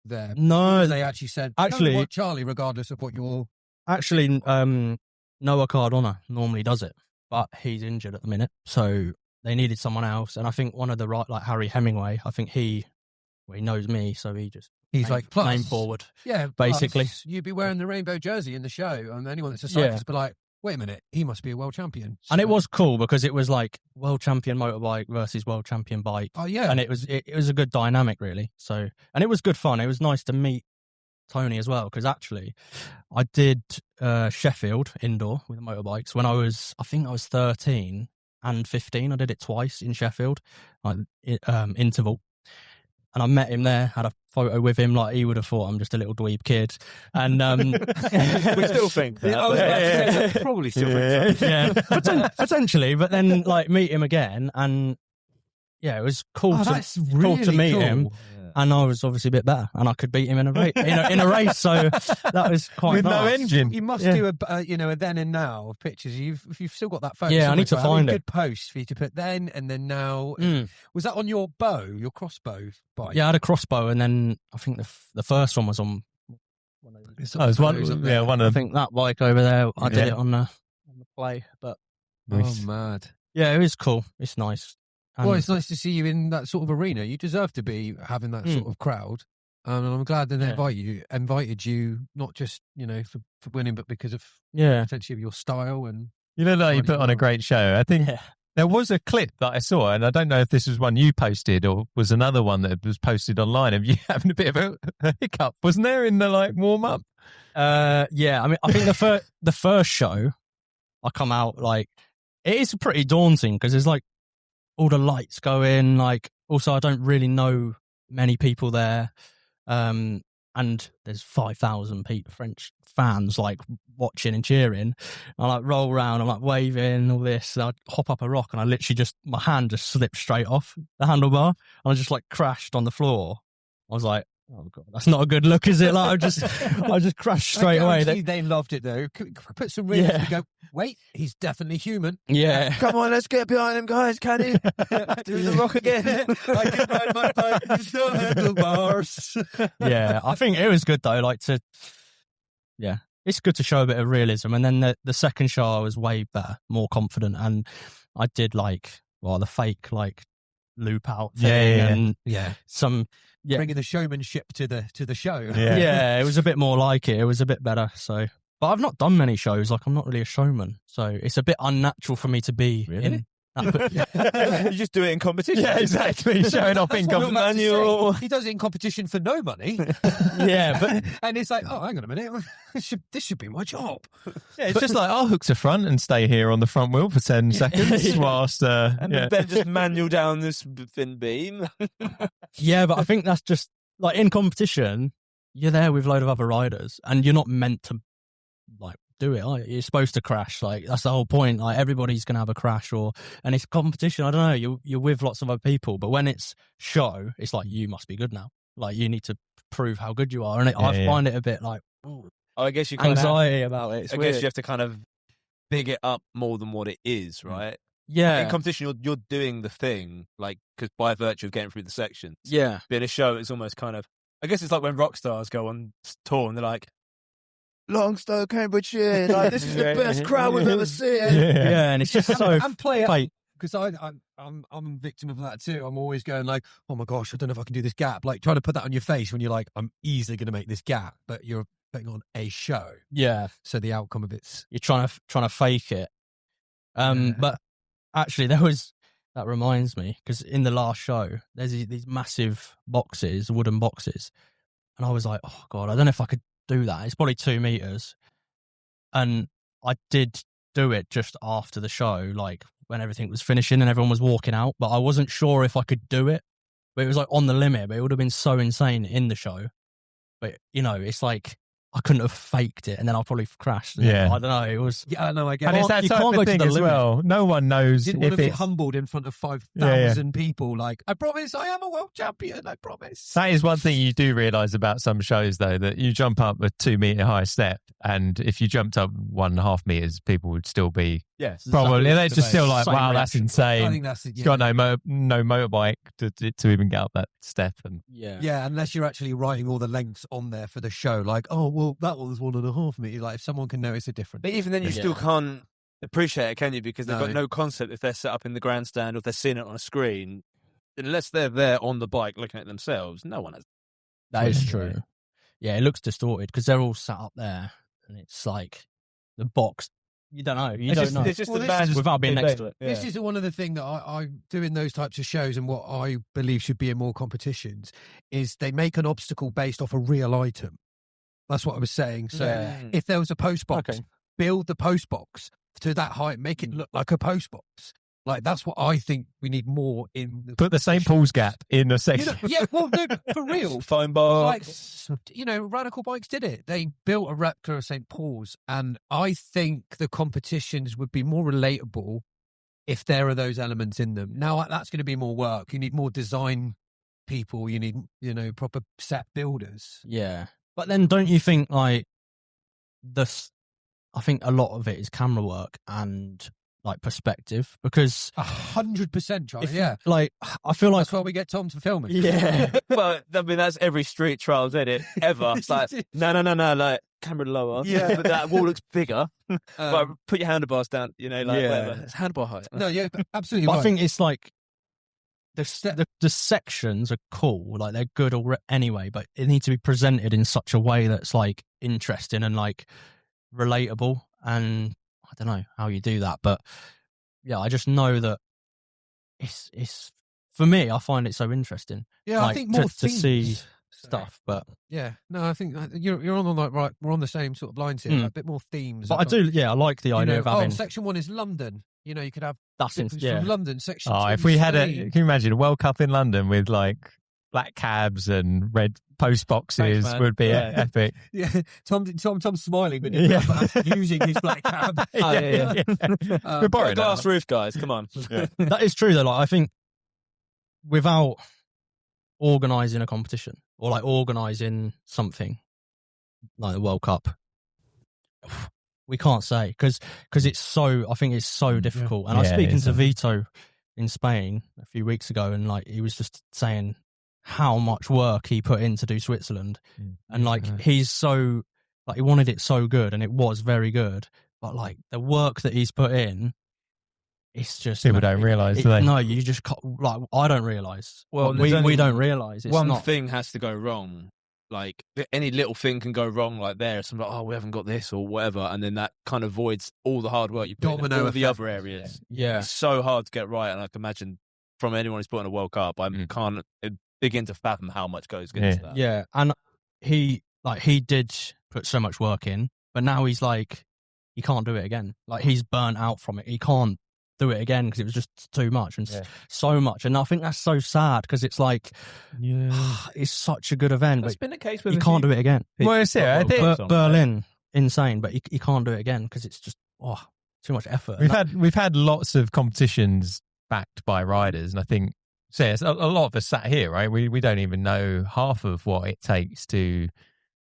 there? no, They actually said, Actually- "No, what, Charlie, regardless of what you're." actually, Noah Cardona normally does it, but he's injured at the minute, so they needed someone else. And I think one of the like Harry Hemingway, I think he knows me, so he just He's like, plus, name forward. Yeah, basically. plus, you'd be wearing the rainbow jersey in the show, and anyone that's a cyclist would be like, wait a minute, he must be a world champion. And it So- was cool because it was like world champion motorbike versus world champion bike. Oh yeah, And it was a good dynamic, really. So, and it was good fun. It was nice to meet Tony as well, because actually I did Sheffield indoor with motorbikes when I think I was 13 and 15. I did it twice in Sheffield, like interval. And I met him there, had a photo with him. Like, he would have thought I'm just a little dweeb kid. And We still think that. I was about to say that, probably still think so. yeah, potentially. But then, like, meet him again, and yeah, it was cool. Oh, to, that's cool really to meet cool. him. and I was obviously a bit better, and I could beat him in a race. In a race, so that was quite With nice. no engine. You must do a then and now of pictures. If you've still got that photo. Yeah, I need to find a it. good post for you to put then and then now. Was that on your crossbow bike? Yeah, I had a crossbow, and then I think the first one was on. Oh, it's one of I them. think that bike over there. I did it on the play, but Oh, mad. yeah, it was cool. It's nice. And Well, it's nice to see you in that sort of arena. You deserve to be having that sort of crowd. And I'm glad that they invited you, not just, for winning, but because of potentially your style. And You look like you put on a great show. I think there was a clip that I saw, and I don't know if this was one you posted or was another one that was posted online of you having a bit of a hiccup. Wasn't there in the warm up? yeah, I mean, I think the first show, I come out it is pretty daunting because there's all the lights going. Also, I don't really know many people there, and there's 5,000 French fans watching and cheering. I roll around, I'm waving all this. And I hop up a rock, and I literally my hand just slipped straight off the handlebar, and I just crashed on the floor. I was like, oh god, that's not a good look, is it? I just crashed straight away. They loved it though. Put some reels and go, wait, he's definitely human. Yeah. Come on, let's get behind him, guys. Can he do the rock again? I can ride my bike with no handlebars. Yeah, I think it was good though. It's good to show a bit of realism. And then the second show, I was way better, more confident, and I did the fake loop out thing and some. Yeah. Bringing the showmanship to the show. Yeah, it was a bit more like it. It was a bit better. So, but I've not done many shows. I'm not really a showman, so it's a bit unnatural for me to be in. You just do it in competition. Yeah, exactly. Showing off in competition. He does it in competition for no money. Yeah, but and it's oh, hang on a minute, this should be my job. Yeah, it's just I'll hook to front and stay here on the front wheel for 10 seconds whilst and then just manual down this thin beam. Yeah, but I think that's just in competition, you're there with a load of other riders, and you're not meant to do it. You're supposed to crash. That's the whole point. Everybody's gonna have a crash, and it's competition. I don't know. You're with lots of other people, but when it's show, it's you must be good now. You need to prove how good you are, and I find it a bit I guess you anxiety about it. I guess you have to kind of big it up more than what it is, right? Yeah. In competition, you're doing the thing, because by virtue of getting through the sections. Yeah. But in a show, it's almost kind of, I guess it's like when rock stars go on tour and they're like, Longstow, Cambridgeshire, this is the best crowd we've ever seen. Yeah, and it's just so and play it fake. Because I'm a victim of that too. I'm always going oh my gosh, I don't know if I can do this gap. Trying to put that on your face when you're I'm easily going to make this gap, but you're putting on a show. Yeah. So the outcome of it's you're trying to fake it. But actually, that reminds me, because in the last show, there's these massive wooden boxes, and I was like, oh god, I don't know if I could do that. It's probably 2 meters, and I did do it just after the show, when everything was finishing and everyone was walking out, but I wasn't sure if I could do it. But it was on the limit, but it would have been so insane in the show. But it's I couldn't have faked it, and then I probably crashed. Yeah, I don't know. It was. Yeah, no, I get and it. it's that type of thing as well. No one knows if it's be humbled in front of 5,000 people. I promise, I am a world champion. I promise. That is one thing you do realise about some shows, though, that you jump up a 2 metre high step, and if you jumped up 1.5 metres, people would still be probably they're just still wow, that's insane. I think that's It's got no motorbike to even get up that step, and yeah, unless you're actually writing all the lengths on there for the show, oh well, that was 1.5 meters. If someone can notice a difference, but even then, you still can't appreciate it, can you? Because they've got no concept if they're set up in the grandstand or if they're seeing it on a screen. Unless they're there on the bike looking at themselves, no one has. That is true. Yeah, it looks distorted because they're all sat up there, and it's the box. You don't know. It's just without being next to it. Yeah. This is one of the things that I do in those types of shows, and what I believe should be in more competitions is they make an obstacle based off a real item. That's what I was saying. So if there was a post box, build the post box to that height, make it look like a post box. That's what I think we need more in. Put the St. Paul's gap in a section. No, for real. Fine box. Radical Bikes did it. They built a replica of St. Paul's, and I think the competitions would be more relatable if there are those elements in them. Now, that's going to be more work. You need more design people. You need, proper set builders. Yeah. But then don't you think like I think a lot of it is camera work and like perspective, because 100%, Charlie. if, Yeah. like I feel like That's why we get Tom to film it. Yeah. Well, I mean, that's every street trials edit ever. It's like, no, like camera lower. Yeah. But that wall looks bigger. Like, put your handlebars down, whatever. It's handlebar height. No, yeah, absolutely. but right. I think it's like the sections are cool, like they're good anyway, but it needs to be presented in such a way that's like interesting and like relatable. And I don't know how you do that, but yeah, I just know that it's for me. I find it so interesting. Yeah, like, I think more to themes. see stuff, but Yeah, no, I think you're on the right. We're on the same sort of lines here. Like, a bit more themes. but I do. Yeah, I like the idea of having. Section 1 is London. You could have That's from yeah. London. Section 2 if we had Spain. can you imagine a World Cup in London with like black cabs and red post boxes? Thanks, man. Would be Yeah. epic. Yeah, Tom's smiling, but Yeah. using his black cab. Yeah. We're borrowing Glass that. roof, guys. Come on. That is true though. Like I think without organising a competition or like organising something like the World Cup, we can't say because it's so. I think it's so difficult. And I was Yeah, speaking it to is. Vito in Spain a few weeks ago, and like he was just saying how much work he put in to do Switzerland, and like he's so like he wanted it so good, and it was very good, but like the work that he's put in. It's just People don't realise, do they? No, you just can't, like I don't realise. Well, we there's only don't realise. It's one not, thing has to go wrong. Like any little thing can go wrong. Like there, something like, oh, we haven't got this or whatever, and then that kind of voids all the hard work you put in Domino all the effect. other areas. Yeah, It's so hard to get right, and I can imagine from anyone who's put in a World Cup, I can't begin to fathom how much goes into that. yeah, and he did put so much work in, but now he's like he can't do it again. Like he's burnt out from it. He can't do it again because it was just too much and so much. And I think that's so sad because it's like it's such a good event, That's but been the case with you can't do it again. Well, it's I think Berlin, insane, but you can't do it again because it's just too much effort. we've had lots of competitions backed by riders, and I think a lot of us sat here, right? We don't even know half of what it takes to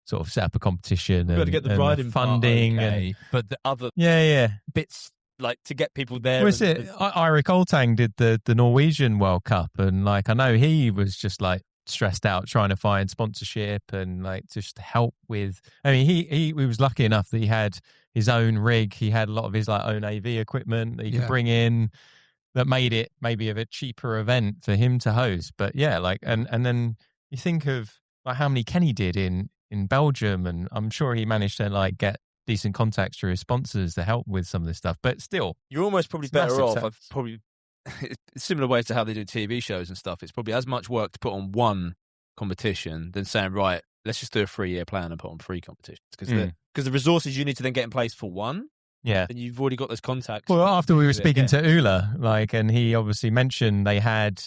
sort of set up a competition. You've got to get the riding funding part, okay, and but the other yeah. bits like to get people there. Was it Eirik Oltang did the Norwegian World Cup, and like I know he was just like stressed out trying to find sponsorship and like just help with. I mean, he was lucky enough that he had his own rig. He had a lot of his like own AV equipment that he could bring in. That made it maybe of a cheaper event for him to host. But yeah, like and then you think of like how many Kenny did in Belgium, and I'm sure he managed to like get decent contacts through his sponsors to help with some of this stuff. But still, you're almost probably it's better massive off. Probably similar way to how they do TV shows and stuff. It's probably as much work to put on one competition than saying, right, let's just do a 3-year plan and put on 3 competitions because the resources you need to then get in place for one. Yeah. And you've already got those contacts. Well, after we were speaking to Ula, like, and he obviously mentioned they had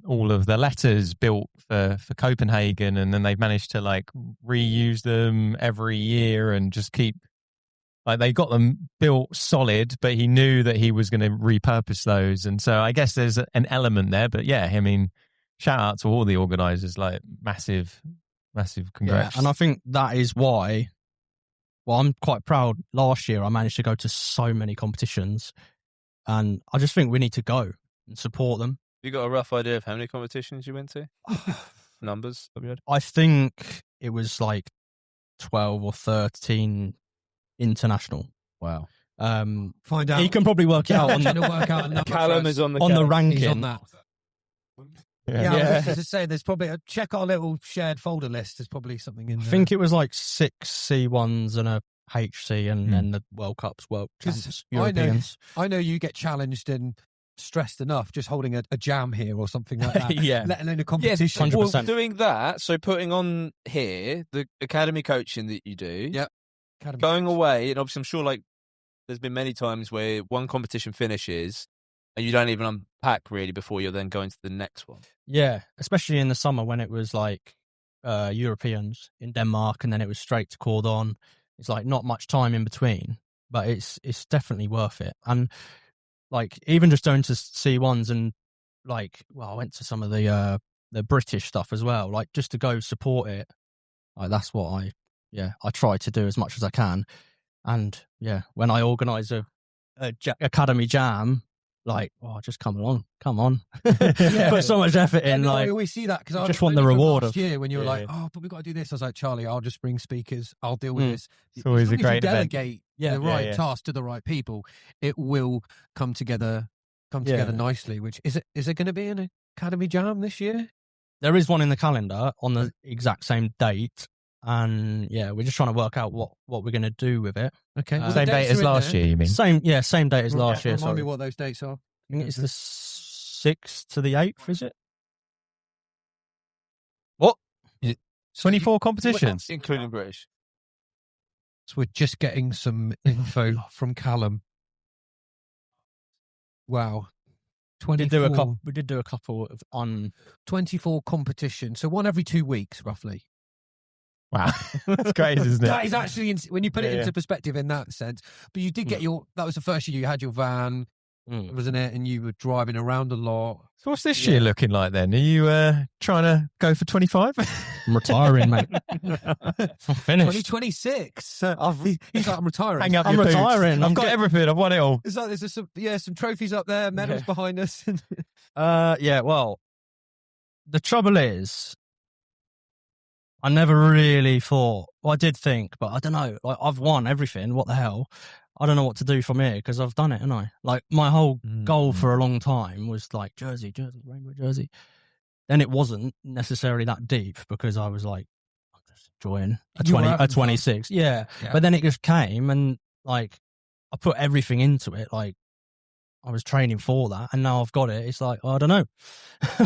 all of the letters built for Copenhagen, and then they've managed to like reuse them every year and just keep like they got them built solid, but he knew that he was going to repurpose those. And so I guess there's an element there, but yeah, I mean, shout out to all the organisers, like massive congrats. Yeah, and I think that is why. Well, I'm quite proud. Last year, I managed to go to so many competitions, and I just think we need to go and support them. You got a rough idea of how many competitions you went to? Numbers? I think it was like 12 or 13 international. Wow. Find out. He can probably work it out on Callum is on the on the ranking. He's on that. Yeah, I was to say, there's probably check our little shared folder list. There's probably something in there. I think it was like 6 C1s and a HC, and then the World Cups, World Champs, Europeans. I know you get challenged and stressed enough just holding a jam here or something like that. Yeah. Let alone a competition. 100%. Well, doing that, so putting on here the academy coaching that you do, Yep. Academy going coach. away, and obviously I'm sure like there's been many times where one competition finishes and you don't even unpack really before you're then going to the next one. Yeah, especially in the summer when it was like Europeans in Denmark, and then it was straight to Cordon. It's like not much time in between, but it's definitely worth it. And like even just going to C1s and like, well, I went to some of the the British stuff as well, like just to go support it. Like that's what I try to do as much as I can. And yeah, when I organise a academy jam, like, oh, just come on. Put so much effort in. No, like, I always see that because I just want the reward last of year when you were like, oh, but we've got to do this. I was like, Charlie, I'll just bring speakers. I'll deal with this. It's always as long a great as you event. delegate the right task to the right people, it will come together nicely. Which is it going to be an academy jam this year? There is one in the calendar on the exact same date. And yeah, we're just trying to work out what we're going to do with it. Okay, same date as last year, you mean? Same date as last year. Remind me what those dates are. I think it's the 6th to the 8th, is it? What? 24 competitions, including British. So we're just getting some info from Callum. Wow. 24. We did do a couple of 24 competitions. So one every 2 weeks, roughly. Wow, that's crazy, isn't it? That is actually, when you put it into perspective in that sense. But you did get that was the first year you had your van, wasn't it? And you were driving around a lot. So what's this year looking like then? Are you trying to go for 25? I'm retiring, mate. I'm finished. 2026. He's like, I'm retiring. Hang up I'm your boots. retiring. I've got everything. I've won it all. It's like there's some trophies up there, medals behind us. Well, the trouble is, I never really thought. Well, I did think, but I don't know. Like, I've won everything. What the hell? I don't know what to do from here because I've done it, haven't I? Like, my whole goal for a long time was like Jersey, rainbow Jersey. Then it wasn't necessarily that deep because I was like, I'm just enjoying a 26. Yeah. But then it just came and like I put everything into it. Like, I was training for that, and now I've got it. It's like, I don't know.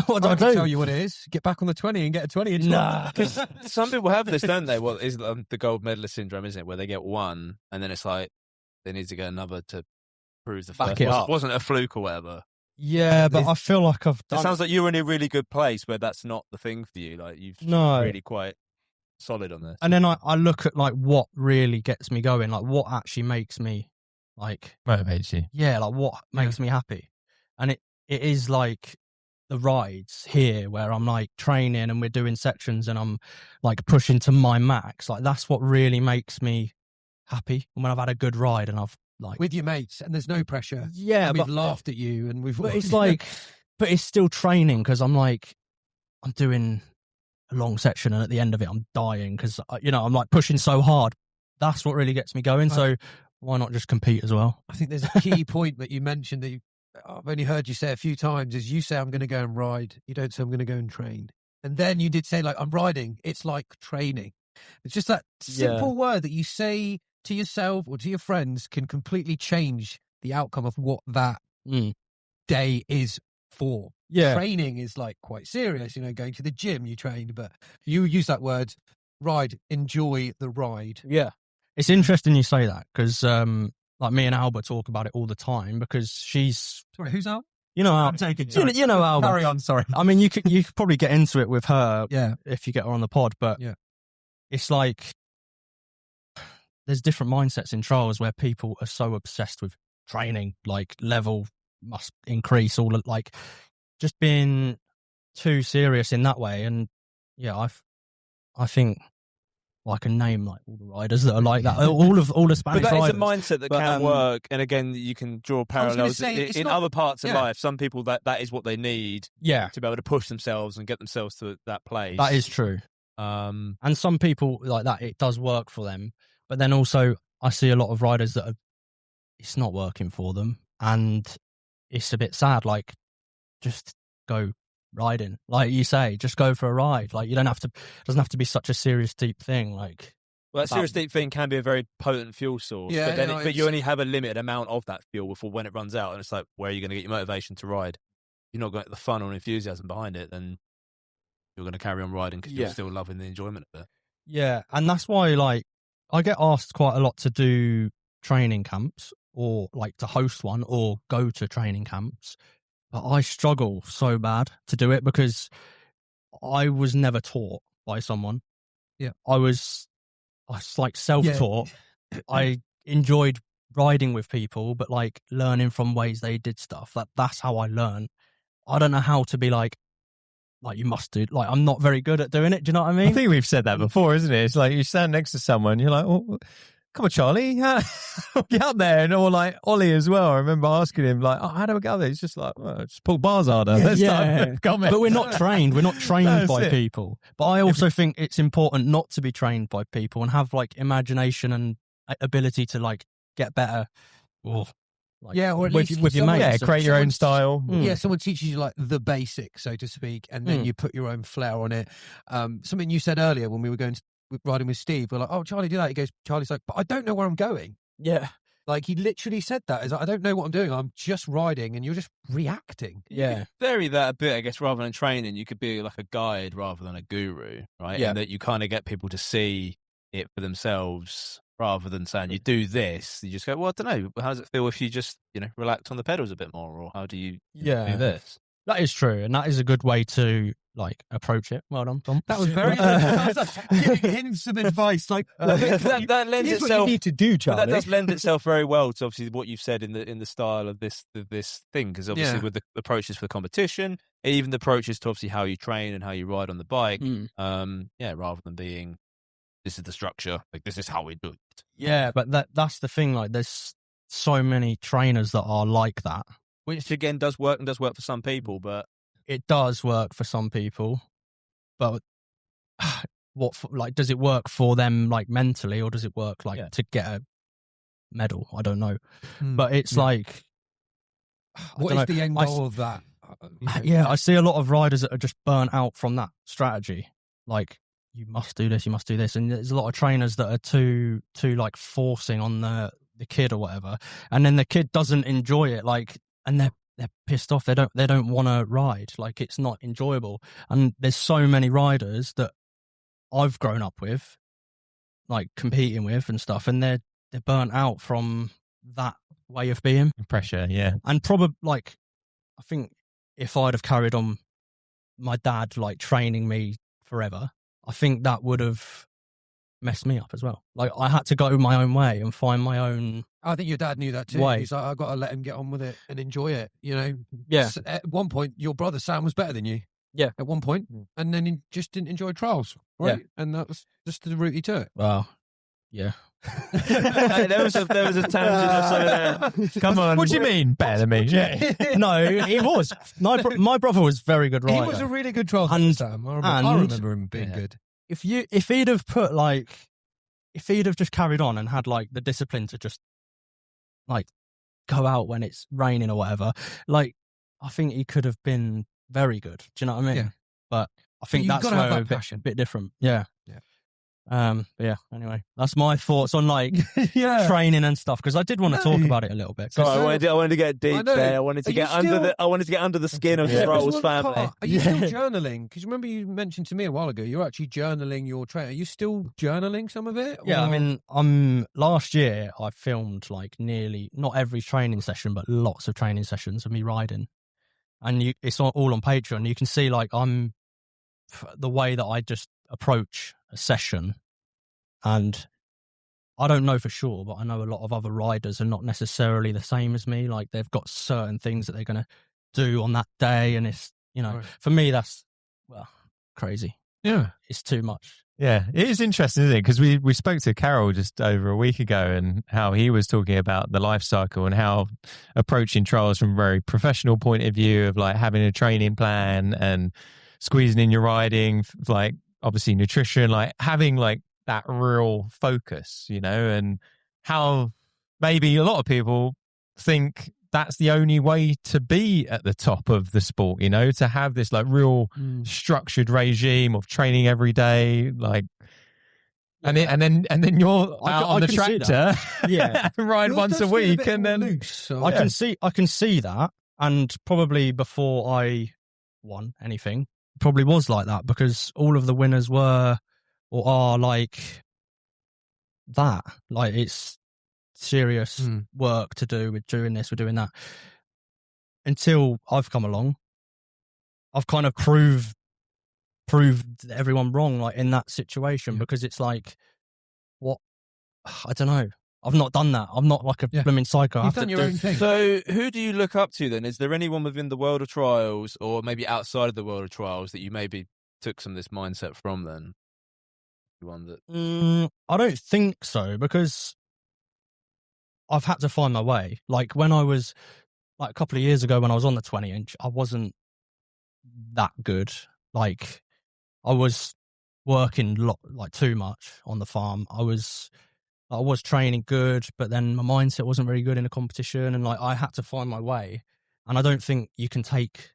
What do I do? Tell you what it is. Get back on the 20 and get a 20. Nah, because some people have this, don't they? Well, is the gold medalist syndrome, isn't it? Where they get one, and then it's like they need to get another to prove the Back first. it up. Wasn't a fluke or whatever. Yeah, but I feel like I've done. It sounds like you're in a really good place where that's not the thing for you. Like you've really quite solid on this. And then I look at like what really gets me going, like what actually makes me like Motivates you. Yeah, like what makes me happy. And it is like the rides here where I'm like training and we're doing sections and I'm like pushing to my max. Like that's what really makes me happy when I've had a good ride and I've like with your mates and there's no pressure. Yeah, and we've laughed at you and we've. But it's like, but it's still training because I'm like, I'm doing a long section and at the end of it I'm dying because I'm like pushing so hard. That's what really gets me going. So why not just compete as well? I think there's a key point that you mentioned that I've only heard you say a few times is you say I'm going to go and ride. You don't say I'm going to go and train. And then you did say like I'm riding. It's like training. It's just that simple word that you say to yourself or to your friends can completely change the outcome of what that day is for. Yeah. Training is like quite serious, going to the gym, you train, but you use that word, ride, enjoy the ride. Yeah. It's interesting you say that because like me and Albert talk about it all the time because she's... Sorry, who's Albert? I'm taking you know Albert. Carry on, sorry. I mean, you could probably get into it with her if you get her on the pod, but it's like there's different mindsets in trials where people are so obsessed with training, like level must increase, all like just being too serious in that way. And I think I can name like all the riders that are like that, all the Spanish but that riders. is a mindset that can work, and again, you can draw parallels in other parts of life. Some people that is what they need, to be able to push themselves and get themselves to that place. That is true. And some people like that, it does work for them. But then also, I see a lot of riders that it's not working for them, and it's a bit sad. Like, just go riding, like you say, just go for a ride. Like you don't have to. It doesn't have to be such a serious, deep thing. Like, well, that serious, deep thing can be a very potent fuel source. But you only have a limited amount of that fuel before when it runs out, and it's like, where are you going to get your motivation to ride? You're not going to get the fun or enthusiasm behind it, then you're going to carry on riding because you're still loving the enjoyment of it. Yeah, and that's why like I get asked quite a lot to do training camps or like to host one or go to training camps. But I struggle so bad to do it because I was never taught by someone. Yeah. I was like self-taught. I enjoyed riding with people, but like learning from ways they did stuff. That's how I learn. I don't know how to be like like you must do. Like I'm not very good at doing it. Do you know what I I mean? think we've said that before, isn't it? It's like you stand next to someone, you're like, oh, come on, Charlie, get up there. And or like Ollie as well. I remember asking him, like, oh, how do I go there? He's just like, well, just pull bars harder. But we're not trained. We're not trained by it. people. But I also think it's important not to be trained by people and have like imagination and ability to like get better. Or like, or at with least your mates. Yeah, create your own style. Yeah, someone teaches you like the basics, so to speak, and then you put your own flair on it. Something you said earlier when we were riding with Steve, we're like, oh, Charlie, do that. He goes, Charlie's like, but I don't know where I'm going. Yeah. Like he literally said that. He's like, I don't know what I'm doing. I'm just riding and you're just reacting. Yeah. Vary that a bit, I guess, rather than training, you could be like a guide rather than a guru, right? Yeah. And that you kind of get people to see it for themselves rather than saying you do this. You just go, well, I don't know. How does it feel if you just, relax on the pedals a bit more, or how do you do this? That is true, and that is a good way to like approach it. Well done, Tom. That was very good. I was like, giving him some advice. Like that lends here's itself. what you need to do, Charlie. That does lend itself very well to obviously what you've said in the style of this thing, because obviously with the approaches for the competition, even the approaches to obviously how you train and how you ride on the bike, rather than being this is the structure, like this is how we do it. Yeah, but that's the thing. Like, there's so many trainers that are like that. Which again does work and does work for some people, but it does work for some people. But does it work for them like mentally, or does it work like to get a medal? I don't know. But it's like, what is the end goal of that? Yeah, I see a lot of riders that are just burnt out from that strategy. Like, you must do this, you must do this, and there's a lot of trainers that are too like forcing on the kid or whatever, and then the kid doesn't enjoy it. Like, and they're pissed off. They don't want to ride. Like, it's not enjoyable. And there's so many riders that I've grown up with, like competing with and stuff, and they're burnt out from that way of being. Pressure, yeah. And probably like, I think if I'd have carried on my dad like training me forever, I think that would have messed me up as well. Like, I had to go my own way and find my own. I think your dad knew that too. Way. He's like, I've got to let him get on with it and enjoy it. Yeah. At one point, your brother Sam was better than you. Yeah. At one point, and then he just didn't enjoy trials, right? Yeah. And that was just the route he took. Well, yeah. there was a tangent or so there. Come on. What do you mean better than me? Yeah. No, he was. My brother was very good rider. He was a really good trials rider, Sam. I remember him being good. If he'd have just carried on and had like the discipline to just like go out when it's raining or whatever, like, I think he could have been very good. Do you know what I mean? Yeah. But I think that's where a bit different. Yeah. Yeah. But yeah, anyway, that's my thoughts on like training and stuff, because I did want to talk about it a little bit. So I wanted to get deep there. I wanted to get under the skin of the Rolls family. Are you still journaling? Because remember you mentioned to me a while ago you're actually journaling your training. Are you still journaling some of it? Yeah, I mean, last year I filmed like nearly, not every training session, but lots of training sessions of me riding, and it's all on Patreon. You can see like the way that I just approach a session, and I don't know for sure, but I know a lot of other riders are not necessarily the same as me. Like, they've got certain things that they're going to do on that day, and it's, for me, that's, well, crazy. Yeah. It's too much. Yeah, it is interesting, isn't it? Because we spoke to Carol just over a week ago, and how he was talking about the life cycle and how approaching trials from a very professional point of view of like having a training plan and squeezing in your riding, like obviously nutrition, like having like that real focus, and how maybe a lot of people think that's the only way to be at the top of the sport, to have this like real structured regime of training every day, like, and then you're out on the tractor, ride once a week, and then loose, so. I can see that, and probably before I won anything, probably was like that, because all of the winners were or are like that. Like, it's serious work to do. We're doing this, we're doing that. Until I've come along, I've kind of proved everyone wrong, like in that situation, because it's like, what? I don't know. I've not done that. I'm not like a blooming psycho. You've done your own thing. So who do you look up to then? Is there anyone within the world of trials or maybe outside of the world of trials that you maybe took some of this mindset from then? One that I don't think so, because I've had to find my way. Like when I was like a couple of years ago when I was on the 20-inch, I wasn't that good. Like I was working like too much on the farm. I was training good, but then my mindset wasn't very good in the competition, and like I had to find my way. And I don't think you can take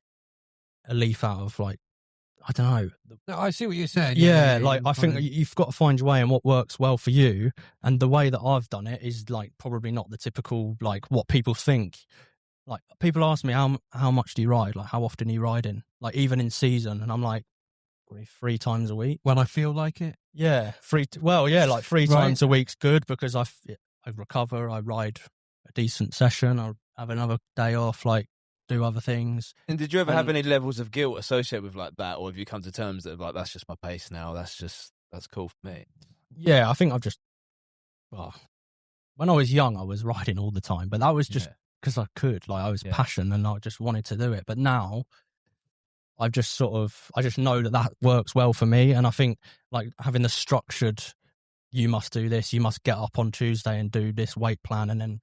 a leaf out of, like, I don't know. No, I see what you're saying. Yeah, like I think you've got to find your way and what works well for you. And the way that I've done it is like probably not the typical, like what people think. Like people ask me how much do you ride? Like how often are you riding? Like even in season, and I'm like, probably 3 times a week when I feel like it. Yeah, like 3 times a week's good, because I recover, I ride a decent session, I have another day off, like do other things. And did you ever have any levels of guilt associated with like that, or have you come to terms that like that's just my pace now? That's cool for me. Yeah, I think I've just when I was young, I was riding all the time, but that was just because I could. Like I was passionate and I just wanted to do it. But now I just know that works well for me. And I think like having the structured, you must do this, you must get up on Tuesday and do this weight plan, and then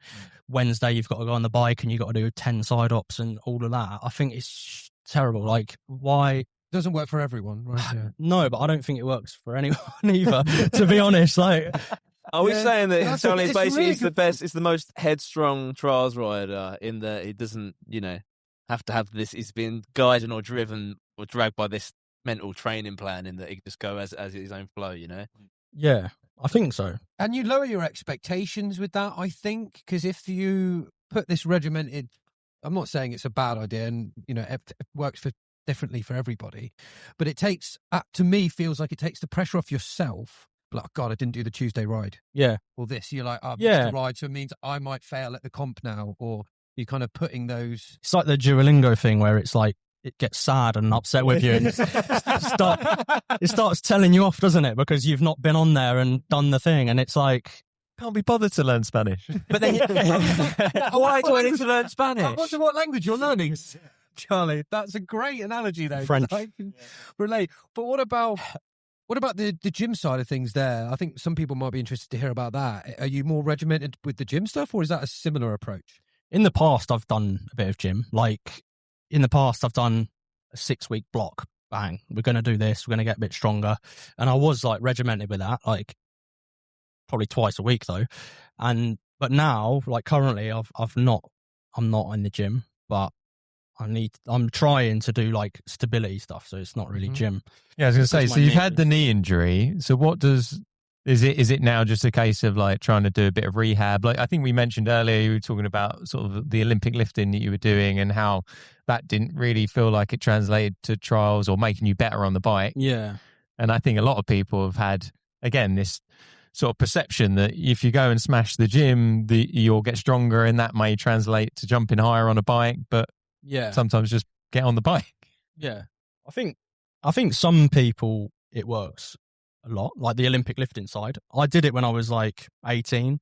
Wednesday you've got to go on the bike and you've got to do 10 side ops and all of that. I think it's terrible. Like why? It doesn't work for everyone, right? Yeah. No, but I don't think it works for anyone either, to be honest. Like, are we saying that Tony's basically really is the best, is the most headstrong trials rider in that he doesn't, have to have this, he's been guided or driven or dragged by this mental training plan, in that he can just go as his own flow, Yeah, I think so. And you lower your expectations with that, I think, because if you put this regimented, I'm not saying it's a bad idea, and it works differently for everybody, but it takes, to me, feels like it takes the pressure off yourself. Like, oh God, I didn't do the Tuesday ride. Yeah. Or this, you're like, the ride, so it means I might fail at the comp now, or you're kind of putting those. It's like the Duolingo thing where it's like, it gets sad and upset with you, and it starts telling you off, doesn't it? Because you've not been on there and done the thing, and it's like, can't be bothered to learn Spanish. But then, why do I need to learn Spanish? I wonder what language you're learning, Charlie. That's a great analogy, though. French. I can relate. But what about the gym side of things there? I think some people might be interested to hear about that. Are you more regimented with the gym stuff, or is that a similar approach? In the past, I've done a bit of gym. Like, in the past, I've done a 6-week block. Bang, we're going to do this. We're going to get a bit stronger. And I was like regimented with that, like probably twice a week though. But now, like currently, I'm not in the gym, but I'm trying to do like stability stuff. So it's not really gym. Yeah, I was going to say, so you've had the knee injury. So is it now just a case of like trying to do a bit of rehab? Like I think we mentioned earlier, you were talking about sort of the Olympic lifting that you were doing and how that didn't really feel like it translated to trials or making you better on the bike. Yeah. And I think a lot of people have had, again, this sort of perception that if you go and smash the gym, you'll get stronger, and that may translate to jumping higher on a bike. But sometimes just get on the bike. Yeah. I think some people it works a lot, like the Olympic lifting side. I did it when I was like 18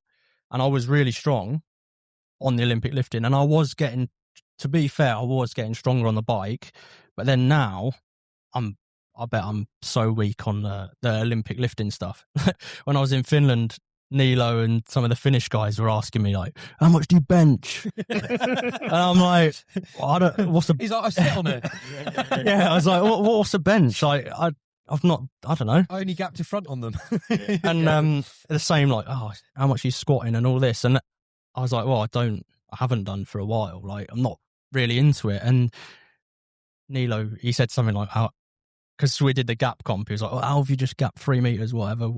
and I was really strong on the Olympic lifting, and to be fair, I was getting stronger on the bike. But then now I bet I'm so weak on the Olympic lifting stuff. When I was in Finland, Nilo and some of the Finnish guys were asking me like, how much do you bench? And I'm like, what's the... He's like, I sit on it. Yeah, I was like, what's a bench? Like, I don't know. I only gap to front on them. And the same, like, how much are you squatting and all this? And I was like, well, I haven't done for a while. Like, I'm not really into it. And Nilo, he said something like, because we did the gap comp, he was like, how have you just gapped 3 meters, whatever,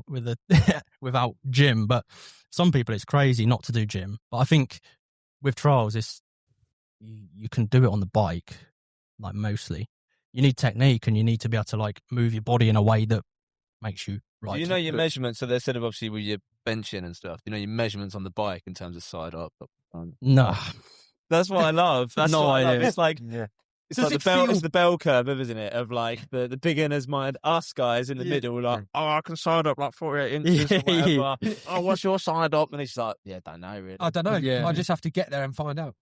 without gym? But some people, it's crazy not to do gym. But I think with trials, you can do it on the bike, like mostly. You need technique and you need to be able to like move your body in a way that makes you right. Do you know your measurements? So they said obviously with your benching and stuff, you know your measurements on the bike in terms of side up. No. That's what I love. That's no what I love. idea. It's like It's Does like it feel- it's the bell curve, isn't it? Of like the beginner's mind, us guys in the middle, like, oh, I can side up like 48 inches or whatever. Oh, what's your side up? And he's like, yeah, don't know really. I don't know. Yeah. I just have to get there and find out.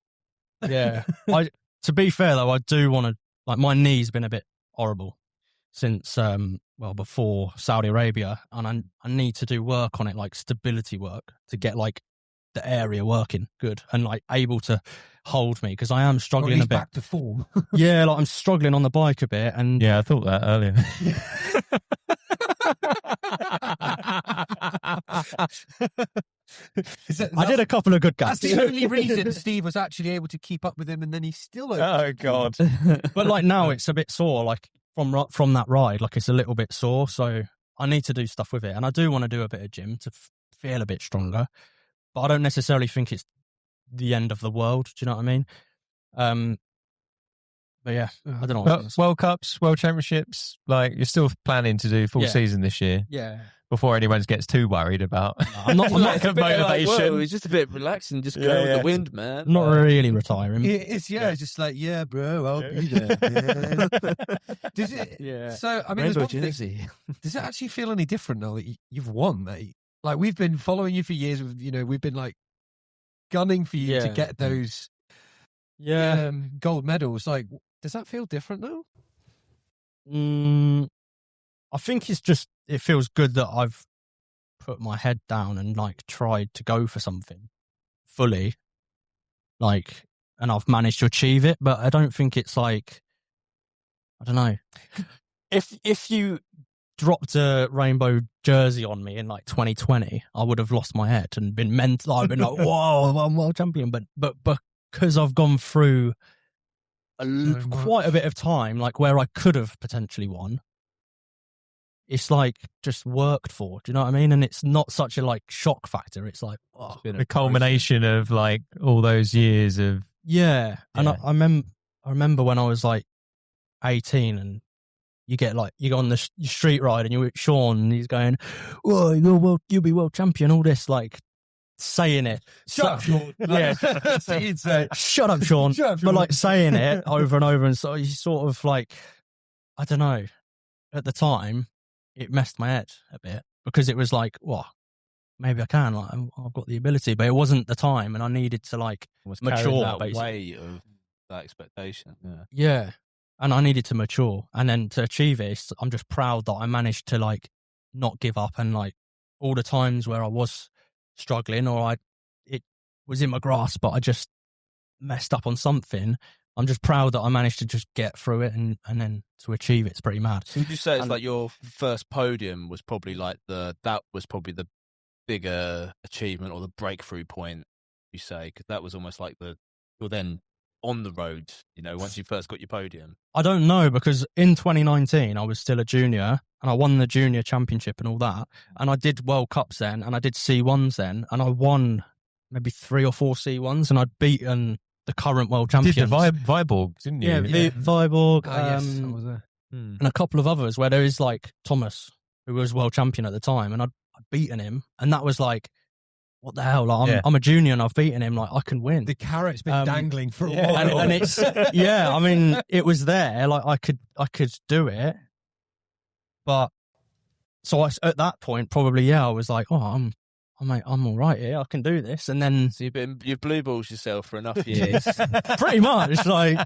Yeah. To be fair though, I do want to, like, my knee's been a bit horrible since before Saudi Arabia, and I need to do work on it, like stability work, to get like the area working good and like able to hold me, because I am Or at struggling a least bit. back to form. Yeah, like I'm struggling on the bike a bit, and Yeah, I thought that earlier. I did a couple of good That's gaps. the only reason Steve was actually able to keep up with him, and then he's still over. Oh God. But like now it's a bit sore, like from that ride, like it's a little bit sore, so I need to do stuff with it, and I do want to do a bit of gym to feel a bit stronger, but I don't necessarily think it's the end of the world. Do you know what I mean? But yeah, I don't know. World Cups, World Championships, like you're still planning to do full Yeah. season this year Yeah, before anyone gets too worried about I'm not lack of motivation. It's just a bit relaxing, just Yeah, go with yeah. the wind, man. I'm not really retiring. It's it's just like, yeah, bro, I'll be there. Yeah. Does it? Yeah. So I mean, there's one thing. Does it actually feel any different now that you've won, mate? Like we've been following you for years. We've been like gunning for you to Yeah. get those Yeah. gold medals. Like, does that feel different now? I think it feels good that I've put my head down and like tried to go for something fully, like, and I've managed to achieve it. But I don't think it's like, I don't know. If you dropped a rainbow jersey on me in like 2020, I would have lost my head and been mental. I've been like, whoa, I'm world champion. But because I've gone through quite a bit of time, like where I could have potentially won, it's like just worked for. Do you know what I mean? And it's not such a like shock factor. It's like the culmination of like all those years of yeah. And Yeah. I remember when I was like 18, and you go on the street ride, and you're with Sean, and he's going, "Oh, you'll be world champion." All this like saying it. Shut up, Sean. Yeah. So you'd say, Shut up, Sean. Shut up, But Sean. like saying it over and over, and so you sort of like, I don't know. At the time, it messed my head a bit, because it was like, well, maybe I can. Like, I've got the ability, but it wasn't the time, and I needed to like mature. that basically. weight of that expectation. Yeah. Yeah. And I needed to mature, and then to achieve it, I'm just proud that I managed to like not give up, and like all the times where I was struggling or it was in my grasp, but I just messed up on something. I'm just proud that I managed to just get through it, and then to achieve it's pretty mad. So would you say it's And- like your first podium was probably like the bigger achievement or the breakthrough point, you say? Because that was almost like you're then on the road, once you first got your podium. I don't know, because in 2019 I was still a junior, and I won the junior championship and all that, and I did World Cups then, and I did C1s then, and I won maybe 3 or 4 C1s, and I'd beaten the current world champions. did the Viborg, didn't you? Yeah, Viborg, yes, I was there. and a couple of others where there is like Thomas, who was world champion at the time, and I'd beaten him, and that was like, what the hell? Like, I'm a junior and I've beaten him. Like, I can win. The carrot's been dangling for a yeah. while. And it's I mean, it was there. Like, I could do it, but so at that point, probably I was like, oh, I'm all right here. I can do this, and then So you've blue balls yourself for enough years. pretty much like.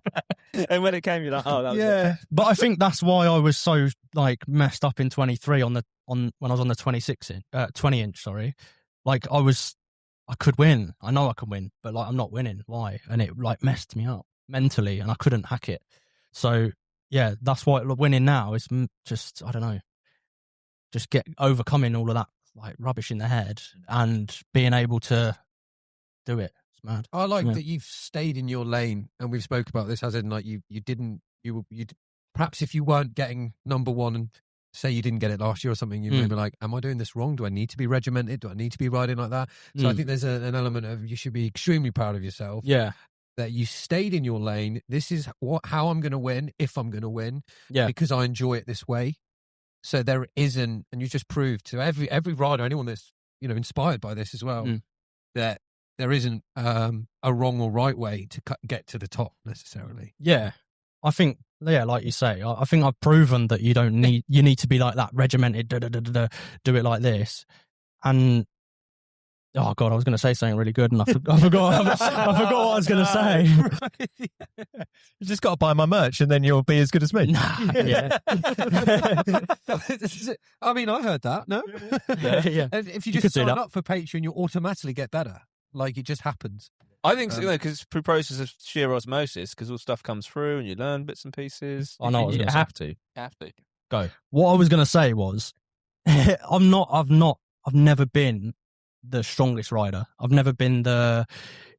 And when it came, you're like, oh, that was Yeah, but I think that's why I was so like messed up in 23 when I was on the 20 inch. Sorry, like I could win. I know I can win, but like I'm not winning. Why? And it like messed me up mentally, and I couldn't hack it. So yeah, that's why winning now is just, I don't know, just overcoming all of that like rubbish in the head and being able to do it. It's mad. I like that you've stayed in your lane, and we've spoke about this as in like you perhaps if you weren't getting number one, and say you didn't get it last year or something, you may be like, am I doing this wrong? Do I need to be regimented? Do I need to be riding like that? So I think there's an element of, you should be extremely proud of yourself. Yeah. That you stayed in your lane. This is how I'm going to win, if I'm going to win, because I enjoy it this way. So there isn't, and you just proved to every rider, anyone that's inspired by this as well, that there isn't a wrong or right way to get to the top necessarily. Yeah, I think, yeah, like you say, I think I've proven that you need to be like that, regimented, do it like this. And oh God, I was going to say something really good, and I forgot. I forgot what I was going to say. You just got to buy my merch, and then you'll be as good as me. Yeah. I mean, I heard that. No, Yeah. And if you You just could do sign that. up for Patreon, you automatically get better. Like it just happens. I think so, because through process of sheer osmosis, because all stuff comes through and you learn bits and pieces. I know what I was You going to say. have to. Have to. Go. What I was going to say was, I've never been the strongest rider. I've never been the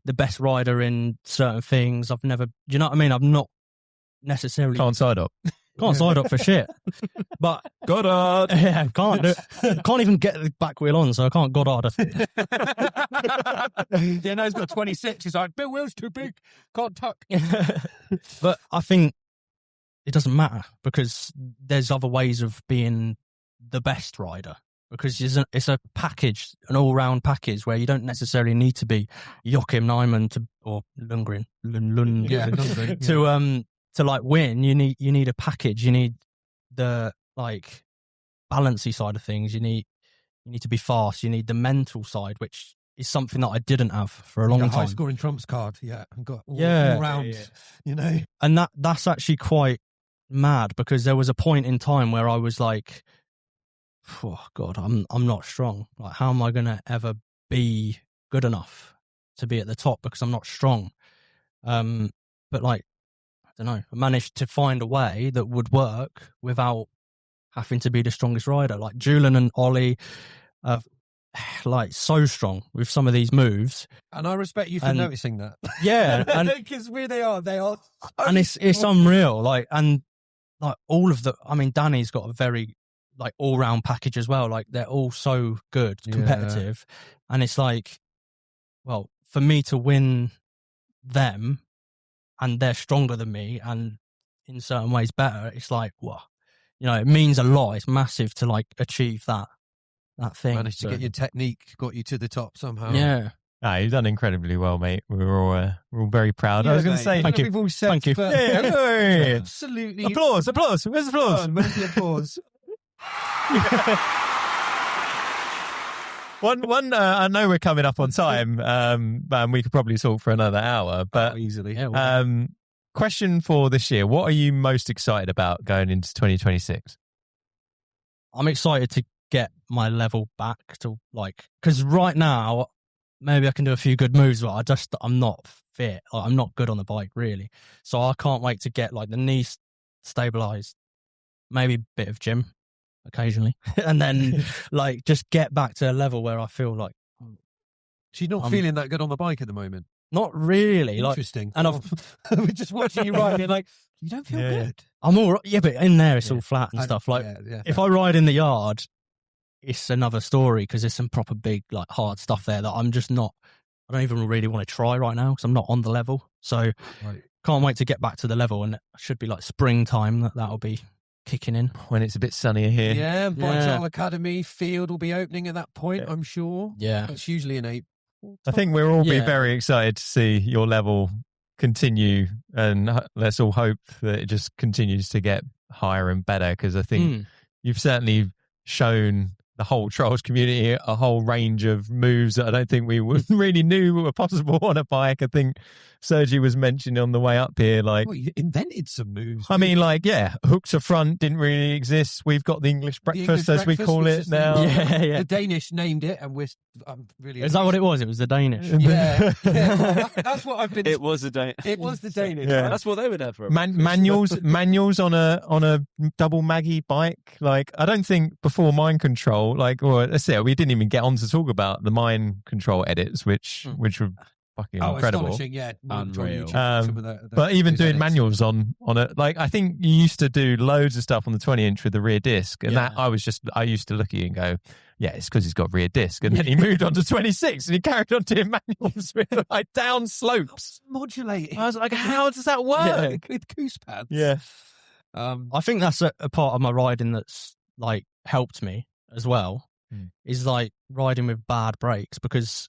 best rider in certain things. I've never, do you know what I mean? I've not necessarily Can't side up. can't side up for shit. But Goddard. yeah, can't do it. Can't even get the back wheel on, so I can't Goddard. Yeah, no, he's got 26. He's like, Bill Wheel's too big. Can't tuck. But I think it doesn't matter because there's other ways of being the best rider. Because it's a package, an all-round package where you don't necessarily need to be Joachim Nijman or Lundgren, Lundgren, to like win. You need a package. You need the like balancy side of things. You need to be fast. You need the mental side, which is something that I didn't have for a long time. High scoring trumps card. Yeah, I've got all rounds. You know, And that's actually quite mad because there was a point in time where I was like, oh God, I'm not strong. Like, how am I going to ever be good enough to be at the top because I'm not strong? But like, I don't know, I managed to find a way that would work without having to be the strongest rider. Like Julian and Ollie are like so strong with some of these moves. and I respect you for And- noticing that. Yeah, and Because where they are, and it's unreal. Like, and like all of I mean, Danny's got a very like all round package as well. Like they're all so good, competitive, and it's like, well, for me to win them, and they're stronger than me, and in certain ways better. It's like, wow, you know, it means a lot. It's massive to like achieve that thing. managed to get your technique, got you to the top somehow. Yeah. Ah, you've done incredibly well, mate. We're all very proud. I was going to say, Thank you. We've all said, Thank you. but- Yeah. Absolutely. Applause! Where's the applause? Where's the applause? One. I know we're coming up on time, and we could probably talk for another hour. But easily. Yeah. question for this year: what are you most excited about going into 2026? I'm excited to get my level back to like, because right now maybe I can do a few good moves, but I'm not fit. Like, I'm not good on the bike really, so I can't wait to get like the knees stabilized, maybe a bit of gym occasionally, and then like just get back to a level where I feel like She's not feeling that good on the bike at the moment. not really like. Interesting. And we're just watching you ride. You're like, you don't feel Yeah. good. I'm all right, yeah, but in there it's all flat and stuff. Like if I ride in the yard, it's another story because there's some proper big, like hard stuff there that I'm just not. I don't even really want to try right now because I'm not on the level. So can't wait to get back to the level, and it should be like springtime that'll be kicking in. When it's a bit sunnier here. Yeah, Bike Academy field will be opening at that point, I'm sure. Yeah, It's usually in April. I think we'll all be Yeah. very excited to see your level continue, and let's all hope that it just continues to get higher and better, because I think you've certainly shown the whole trials community a whole range of moves that I don't think we really knew were possible on a bike. I think Sergi was mentioning on the way up here, like, Well, you invented some moves. I mean, like, yeah, hook to front didn't really exist. We've got the English The breakfast, English as we breakfast, call which it is now. Yeah. The Danish named it, and I'm really. Is that what it was? It was the Danish. Yeah, that's what I've been. It was a day. It was the Danish. Yeah. That's what they would have for a Manuals on a double Maggie bike. Like, I don't think before Mind Control, like, or let's say we didn't even get on to talk about the Mind Control edits, which were fucking incredible. Astonishing, yeah. Unreal. Some of But even those doing edits. manuals on it, like, I think you used to do loads of stuff on the 20-inch with the rear disc, and that I used to look at you and go, yeah, it's because he's got rear disc, and then he moved on to 26 and he carried on doing manuals with like down slopes. Modulating. I was like, how does that work? With goose pads. Yeah. I think that's a part of my riding that's like helped me as well. Is like riding with bad brakes, because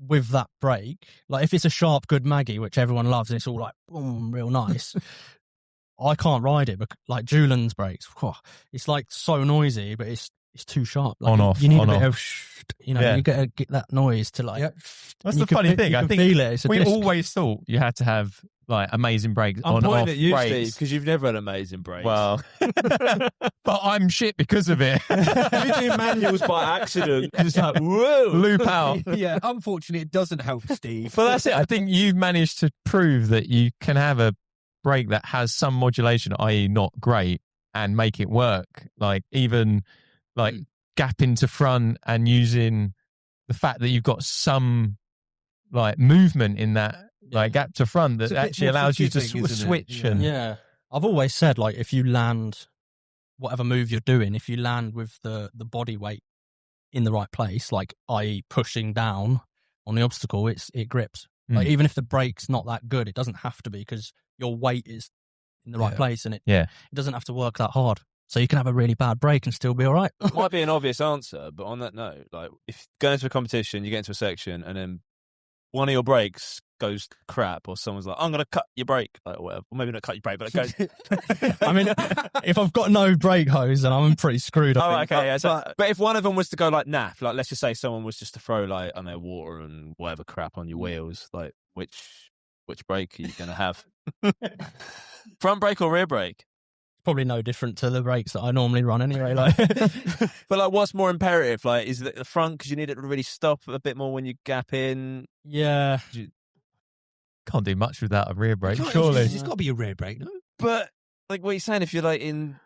with that brake, like if it's a sharp, good Maggie, which everyone loves, and it's all like boom, real nice. I can't ride it. But like Julian's brakes, it's like so noisy, but it's too sharp. Like, On off. You need on a bit off. of, you gotta get that noise to like. Yep. That's you the can funny thing. You I can think feel it. It's a we disc. always thought you had to have like amazing brakes I'm on off pointing at you, brakes. Steve, because you've never had amazing brakes. Well, but I'm shit because of it. you do manuals by accident. It's like, whoa. Loop out. Yeah, unfortunately, it doesn't help, Steve. But that's it. I think you've managed to prove that you can have a brake that has some modulation, i.e. not great, and make it work. Like even like gap into front and using the fact that you've got some like movement in that like gap to front that It's a bit actually more allows you to forgiving, isn't it? switch. Yeah. And Yeah, I've always said like if you land whatever move you're doing, if you land with the body weight in the right place, like i.e. pushing down on the obstacle, it grips. Like even if the brake's not that good, it doesn't have to be because your weight is in the right place and it doesn't have to work that hard. So you can have a really bad brake and still be all right. Might be an obvious answer, but on that note, like if going into a competition, you get into a section and then one of your brakes goes crap, or someone's like, "I'm going to cut your brake," like, or whatever. Or maybe not cut your brake, but it goes. I mean, if I've got no brake hose, then I'm pretty screwed. I think. Okay, yeah. But if one of them was to go like naff, like let's just say someone was just to throw like I don't know water and whatever crap on your wheels, like which brake are you going to have? Front brake or rear brake? Probably no different to the brakes that I normally run anyway. Like, but like, what's more imperative? Like, is it the front because you need it to really stop a bit more when you gap in? yeah, can't do much without a rear brake, surely. It's got to be a rear brake, no? But like, what you're saying, if you're like in,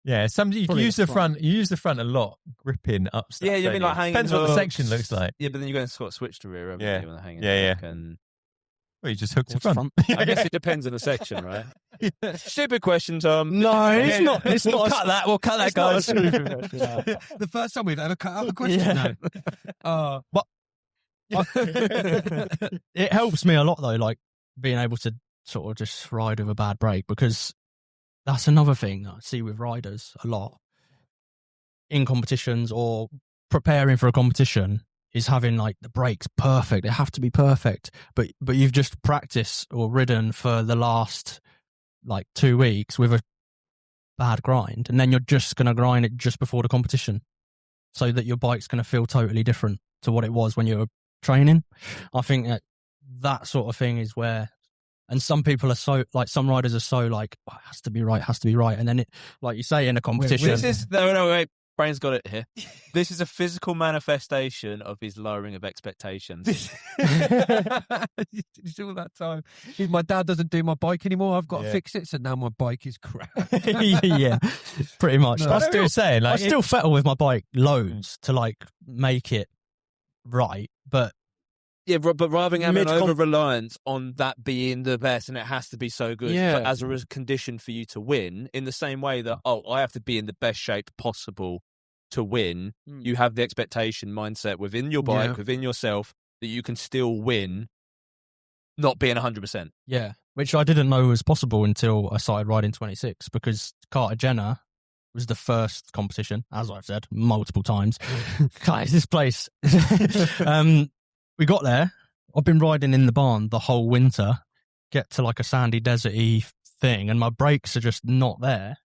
Yeah, some you Probably use the the front. You use the front a lot, gripping up stuff. Yeah, you don't mean like hanging Depends what the hooks. section looks like. Yeah, but then you go and sort of switch to rear, haven't Yeah. you, when they're hanging Yeah, hook and Well, you just hook to what's front. I guess it depends on the section, right? Stupid question, Tom. no, it's not. It's We'll not. cut that. We'll cut that, It's not a guys. stupid question, no. The first time we've ever cut out a question. Yeah. No. But it helps me a lot though, like being able to sort of just ride with a bad brake, because that's another thing that I see with riders a lot in competitions or preparing for a competition, is having like the brakes perfect. They have to be perfect, but you've just practiced or ridden for the last like 2 weeks with a bad grind, and then you're just going to grind it just before the competition so that your bike's going to feel totally different to what it was when you were training. I think that sort of thing is where, and some people are so like, some riders are so like, oh, it has to be right, and then it, like you say, in a competition, This is no, wait. Brain's got it here. This is a physical manifestation of his lowering of expectations. It's all that time. If my dad doesn't do my bike anymore, I've got to fix it. So now my bike is crap. yeah, pretty much. No. I was still saying, I like, still fettle with my bike loads to like make it right, but Yeah, but rather than having Mid-com- over-reliance on that being the best and it has to be so good as a condition for you to win, in the same way that, I have to be in the best shape possible to win, you have the expectation mindset within your bike, within yourself, that you can still win, not being 100%. yeah, which I didn't know was possible until I started riding 26, because Cartagena was the first competition, as I've said multiple times. Guys, this place. We got there. I've been riding in the barn the whole winter, get to like a sandy, deserty thing, and my brakes are just not there.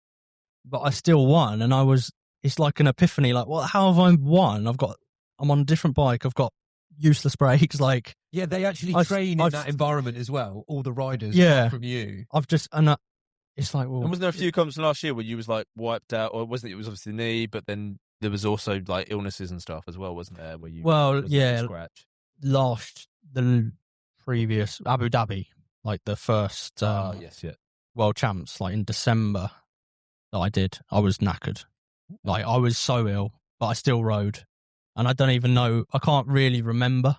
But I still won, and it's like an epiphany, like, well, how have I won? I'm on a different bike, I've got useless brakes, like... Yeah, they actually train in that environment as well, all the riders from you. It's like, well... And wasn't there a few comps last year where you was like wiped out, or wasn't it was obviously the knee, but then there was also like illnesses and stuff as well, wasn't there? Where you scratch. The previous Abu Dhabi, like the first world champs, like in December that I was knackered. Like I was so ill, but I still rode, and I don't even know, I can't really remember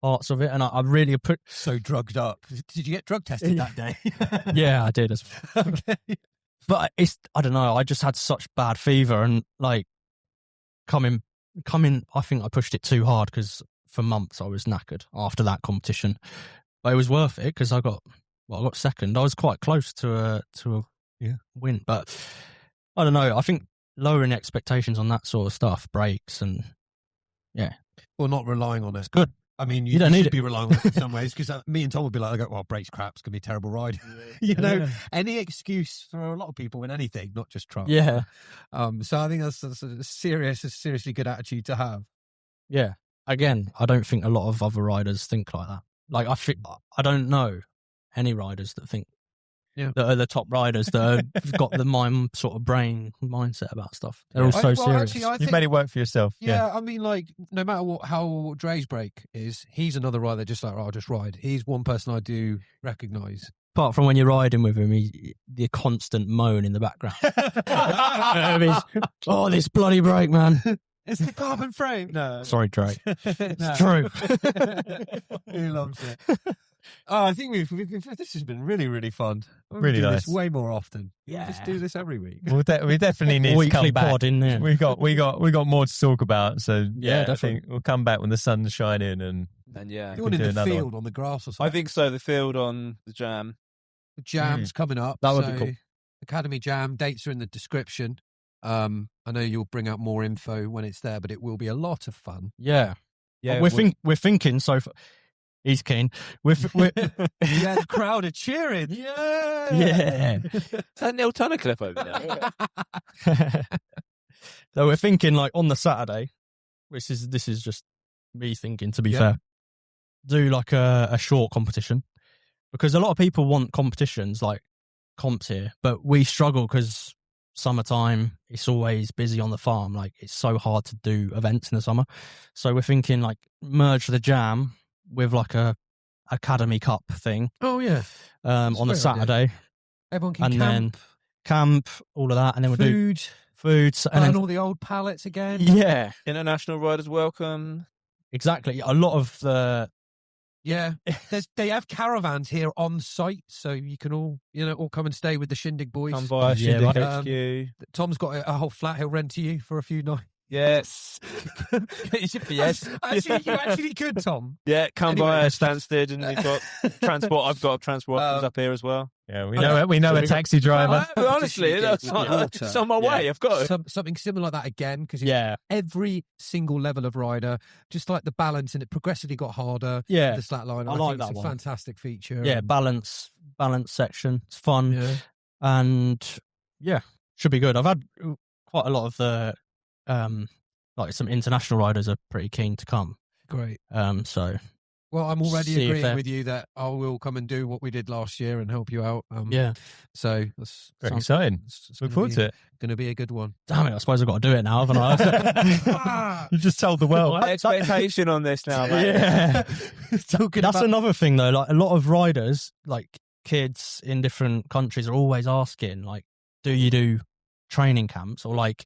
parts of it, and I really put So drugged up. Did you get drug tested that day? yeah, I did as well. Okay. But I don't know, I just had such bad fever, and like coming I think I pushed it too hard, because for months I was knackered after that competition, but it was worth it because I got second. I was quite close to a win, but I don't know. I think lowering expectations on that sort of stuff, brakes and Or not relying on it. good. I mean, You don't need should it. be relying on it in some ways, because me and Tom would be like, well, brakes crap, it's going to be a terrible ride. You know, any excuse for a lot of people in anything, not just trucks. Yeah. So I think that's a seriously good attitude to have. Yeah. Again, I don't think a lot of other riders think like that. Like, I don't know any riders that think that are the top riders that have got the brain mindset about stuff. They're all so serious. Actually, You've made it work for yourself. Yeah, I mean, like, no matter how Dre's brake is, he's another rider just like, I'll just ride. He's one person I do recognise. Apart from when you're riding with him, the constant moan in the background. Oh, this bloody brake, man. It's the carbon frame. No. Sorry, Dre. It's true. He loves it. Oh, I think this has been really, really fun. Really do nice. This way more often. Yeah. Just do this every week. We definitely need to Weekly come back. pod in there. We got more to talk about. So Yeah, I definitely. think we'll come back when the sun's shining and yeah, You want in do the another field on the grass or something. I think so. The field on the jam. The jam's coming up. That would be cool. Academy Jam, dates are in the description. I know you'll bring out more info when it's there, but it will be a lot of fun. Yeah. Yeah, We're thinking so far. He's keen. We're Yeah, the crowd are cheering. yeah. Is that Neil Tunner clip over there? So we're thinking, like, on the Saturday, this is just me thinking, to be Yeah. fair, do like a short competition, because a lot of people want competitions like comps here, but we struggle because summertime, it's always busy on the farm. Like, it's so hard to do events in the summer. So we're thinking, like, merge the jam with like a Academy Cup thing. Oh, yeah. On the great idea. Saturday, Everyone can and camp, then camp, all of that, and then we'll do food, food, and burn then all the old pallets again. yeah, International riders welcome. exactly. A lot of the Yeah. They have caravans here on site, so you can all come and stay with the Shindig boys. Come by Yeah, Shindig right. HQ. Tom's got a whole flat he'll rent to you for a few nights. Yes. Yes. Actually, you actually could, Tom. Yeah, come Anyway. by Stansted, and we've got transport. I've got transport options up here as well. yeah, we know a taxi driver. Honestly, Just it's on my way. I've got it. Something similar like that again, because yeah, every single level of rider, just like the balance, and it progressively got harder. yeah, The slack line. I I like think that it's a one. fantastic feature. yeah. Balance section. It's fun, Yeah. and yeah, should be good. I've had quite a lot of the like some international riders are pretty keen to come. Great. So Well, I'm already See if agreeing they're- with you that I will come and do what we did last year and help you out. yeah, So that's Very exciting. Look forward to it. Going to be a good one. damn it! I suppose I've got to do it now, haven't I? You just told the world. My expectation on this now, mate. Yeah. Talking That's about another thing, though. Like, a lot of riders, like kids in different countries, are always asking, like, do you do training camps, or like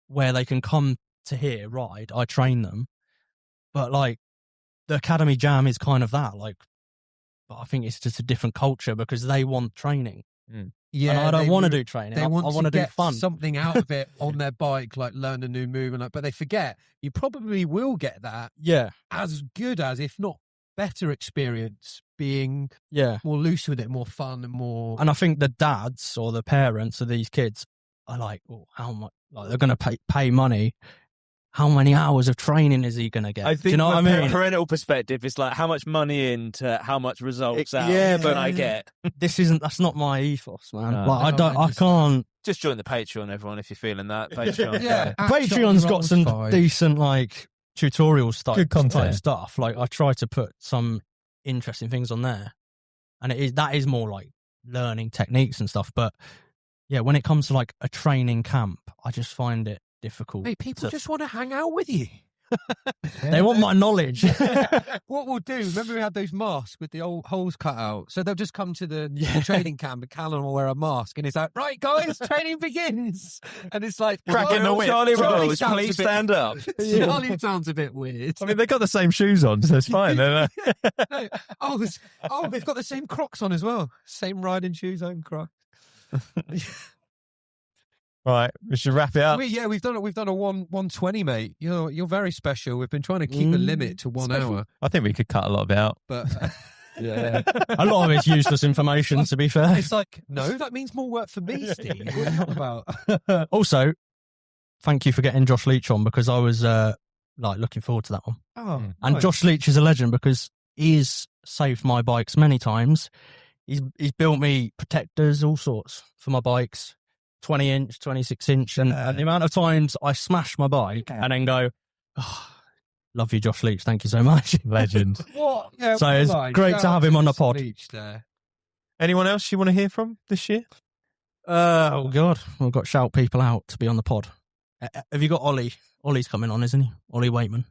where they can come to here ride? I train them, but like the Academy Jam is kind of that. Like, but I think it's just a different culture because they want training. yeah, and I don't they want to re- do training. They I want want to do get fun. something out of it on their bike, like learn a new move, but they forget you probably will get that Yeah, as good as, if not better, experience being yeah. more loose with it, more fun, and more. And I think the dads or the parents of these kids are like, oh, how much? Like, they're going to pay money. How many hours of training is he going to get? I Do think you know what I from a mean? parental perspective, it's like how much money into how much results out yeah, can but- I get? That's not my ethos, man. No. Like, No, I can't. Just join the Patreon, everyone, if you're feeling that. Patreon. Yeah, at Patreon's Shot got Rolls some 5. decent, like, tutorial stuff, Good content. type stuff. Like, I try to put some interesting things on there, and that is more like learning techniques and stuff. But yeah, when it comes to like a training camp, I just find it difficult. Mate, people to- just want to hang out with you. they want my knowledge. What we'll do, remember we had those masks with the old holes cut out? So they'll just come to the Yeah. training camp and Callum will wear a mask and it's like, right guys, training begins. And it's like, Cracking the whip. Charlie Charlie Rose, sounds a please bit- stand up. Charlie sounds a bit weird. I mean, they got the same shoes on, so it's fine. No. They've got the same Crocs on as well. Same riding shoes, own Crocs. Right, we should wrap it up. We've done a 120, mate. You're very special. We've been trying to keep the limit to 1 hour, I think we could cut a lot of it out. but Yeah, a lot of it's useless information, to be fair. it's like, no, that means more work for me, Steve. What are you on about? Also, thank you for getting Josh Leach on, because I was like looking forward to that one. Oh, And nice. Josh Leach is a legend because he's saved my bikes many times. He's built me protectors, all sorts for my bikes, 20-inch, 26-inch, and the amount of times I smash my bike and then go, oh, love you, Josh Leach. Thank you so much. Legend. What? Yeah, So what a it's line. great Shout to out have him on the Josh pod. Leach there. Anyone else you want to hear from this year? Oh God, we've got to shout people out to be on the pod. Have you got Ollie? Ollie's coming on, isn't he? Ollie Waitman.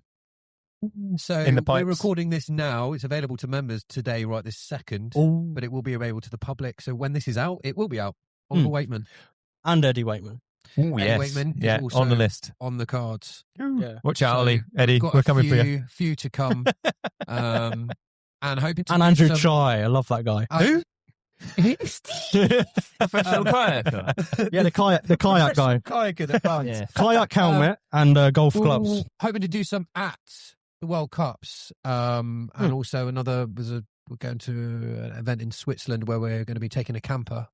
So In the we're pipes. recording this now. It's available to members today, right this second, Oh, but it will be available to the public. So when this is out, it will be out. Oliver Waitman. and Eddie Waitman. Oh, Eddie yes. Waitman is Yeah, also on the list. on the cards. Yeah. Watch out, So Ollie. Eddie, Got we're a coming for you. few to come. And hoping to And get Andrew some- Chai. I love that guy. Who? Professional kayaker. Yeah, the kayak guy. Kayaker, advanced. Yeah. Kayak helmet and golf gloves. We're hoping to do some at the World Cups, and also we're going to an event in Switzerland where we're going to be taking a camper,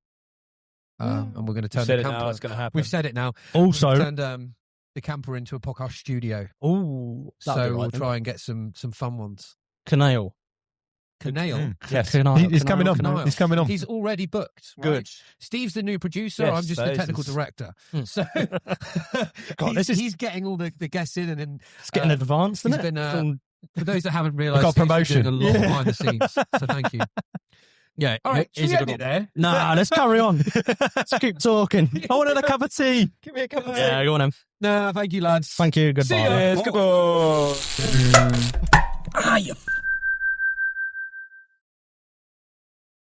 and we're going to turn Said the it camper. now, it's going to happen. We've said it now. Also, We've turned the camper into a podcast studio, oh, so we'll try and get some fun ones. Canale. Canale. Yes. Canale, He's coming on. Canale. He's coming on. He's already booked. Right? Good. Steve's the new producer. Yes, I'm just that the is technical his- director. So God, he's getting all the guests in, and then It's getting advanced, he's isn't it? been for those that haven't realised, got Steve's been promotion. doing a lot Yeah. behind the scenes. So thank you. Yeah. All right, should he's we a end good it there? Nah, let's carry on. Let's keep talking. I wanted a cup of tea. Give me a cup of Yeah, go on then. No, thank you, lads. Thank you. Goodbye. See ya. Yes, goodbye. Ah, you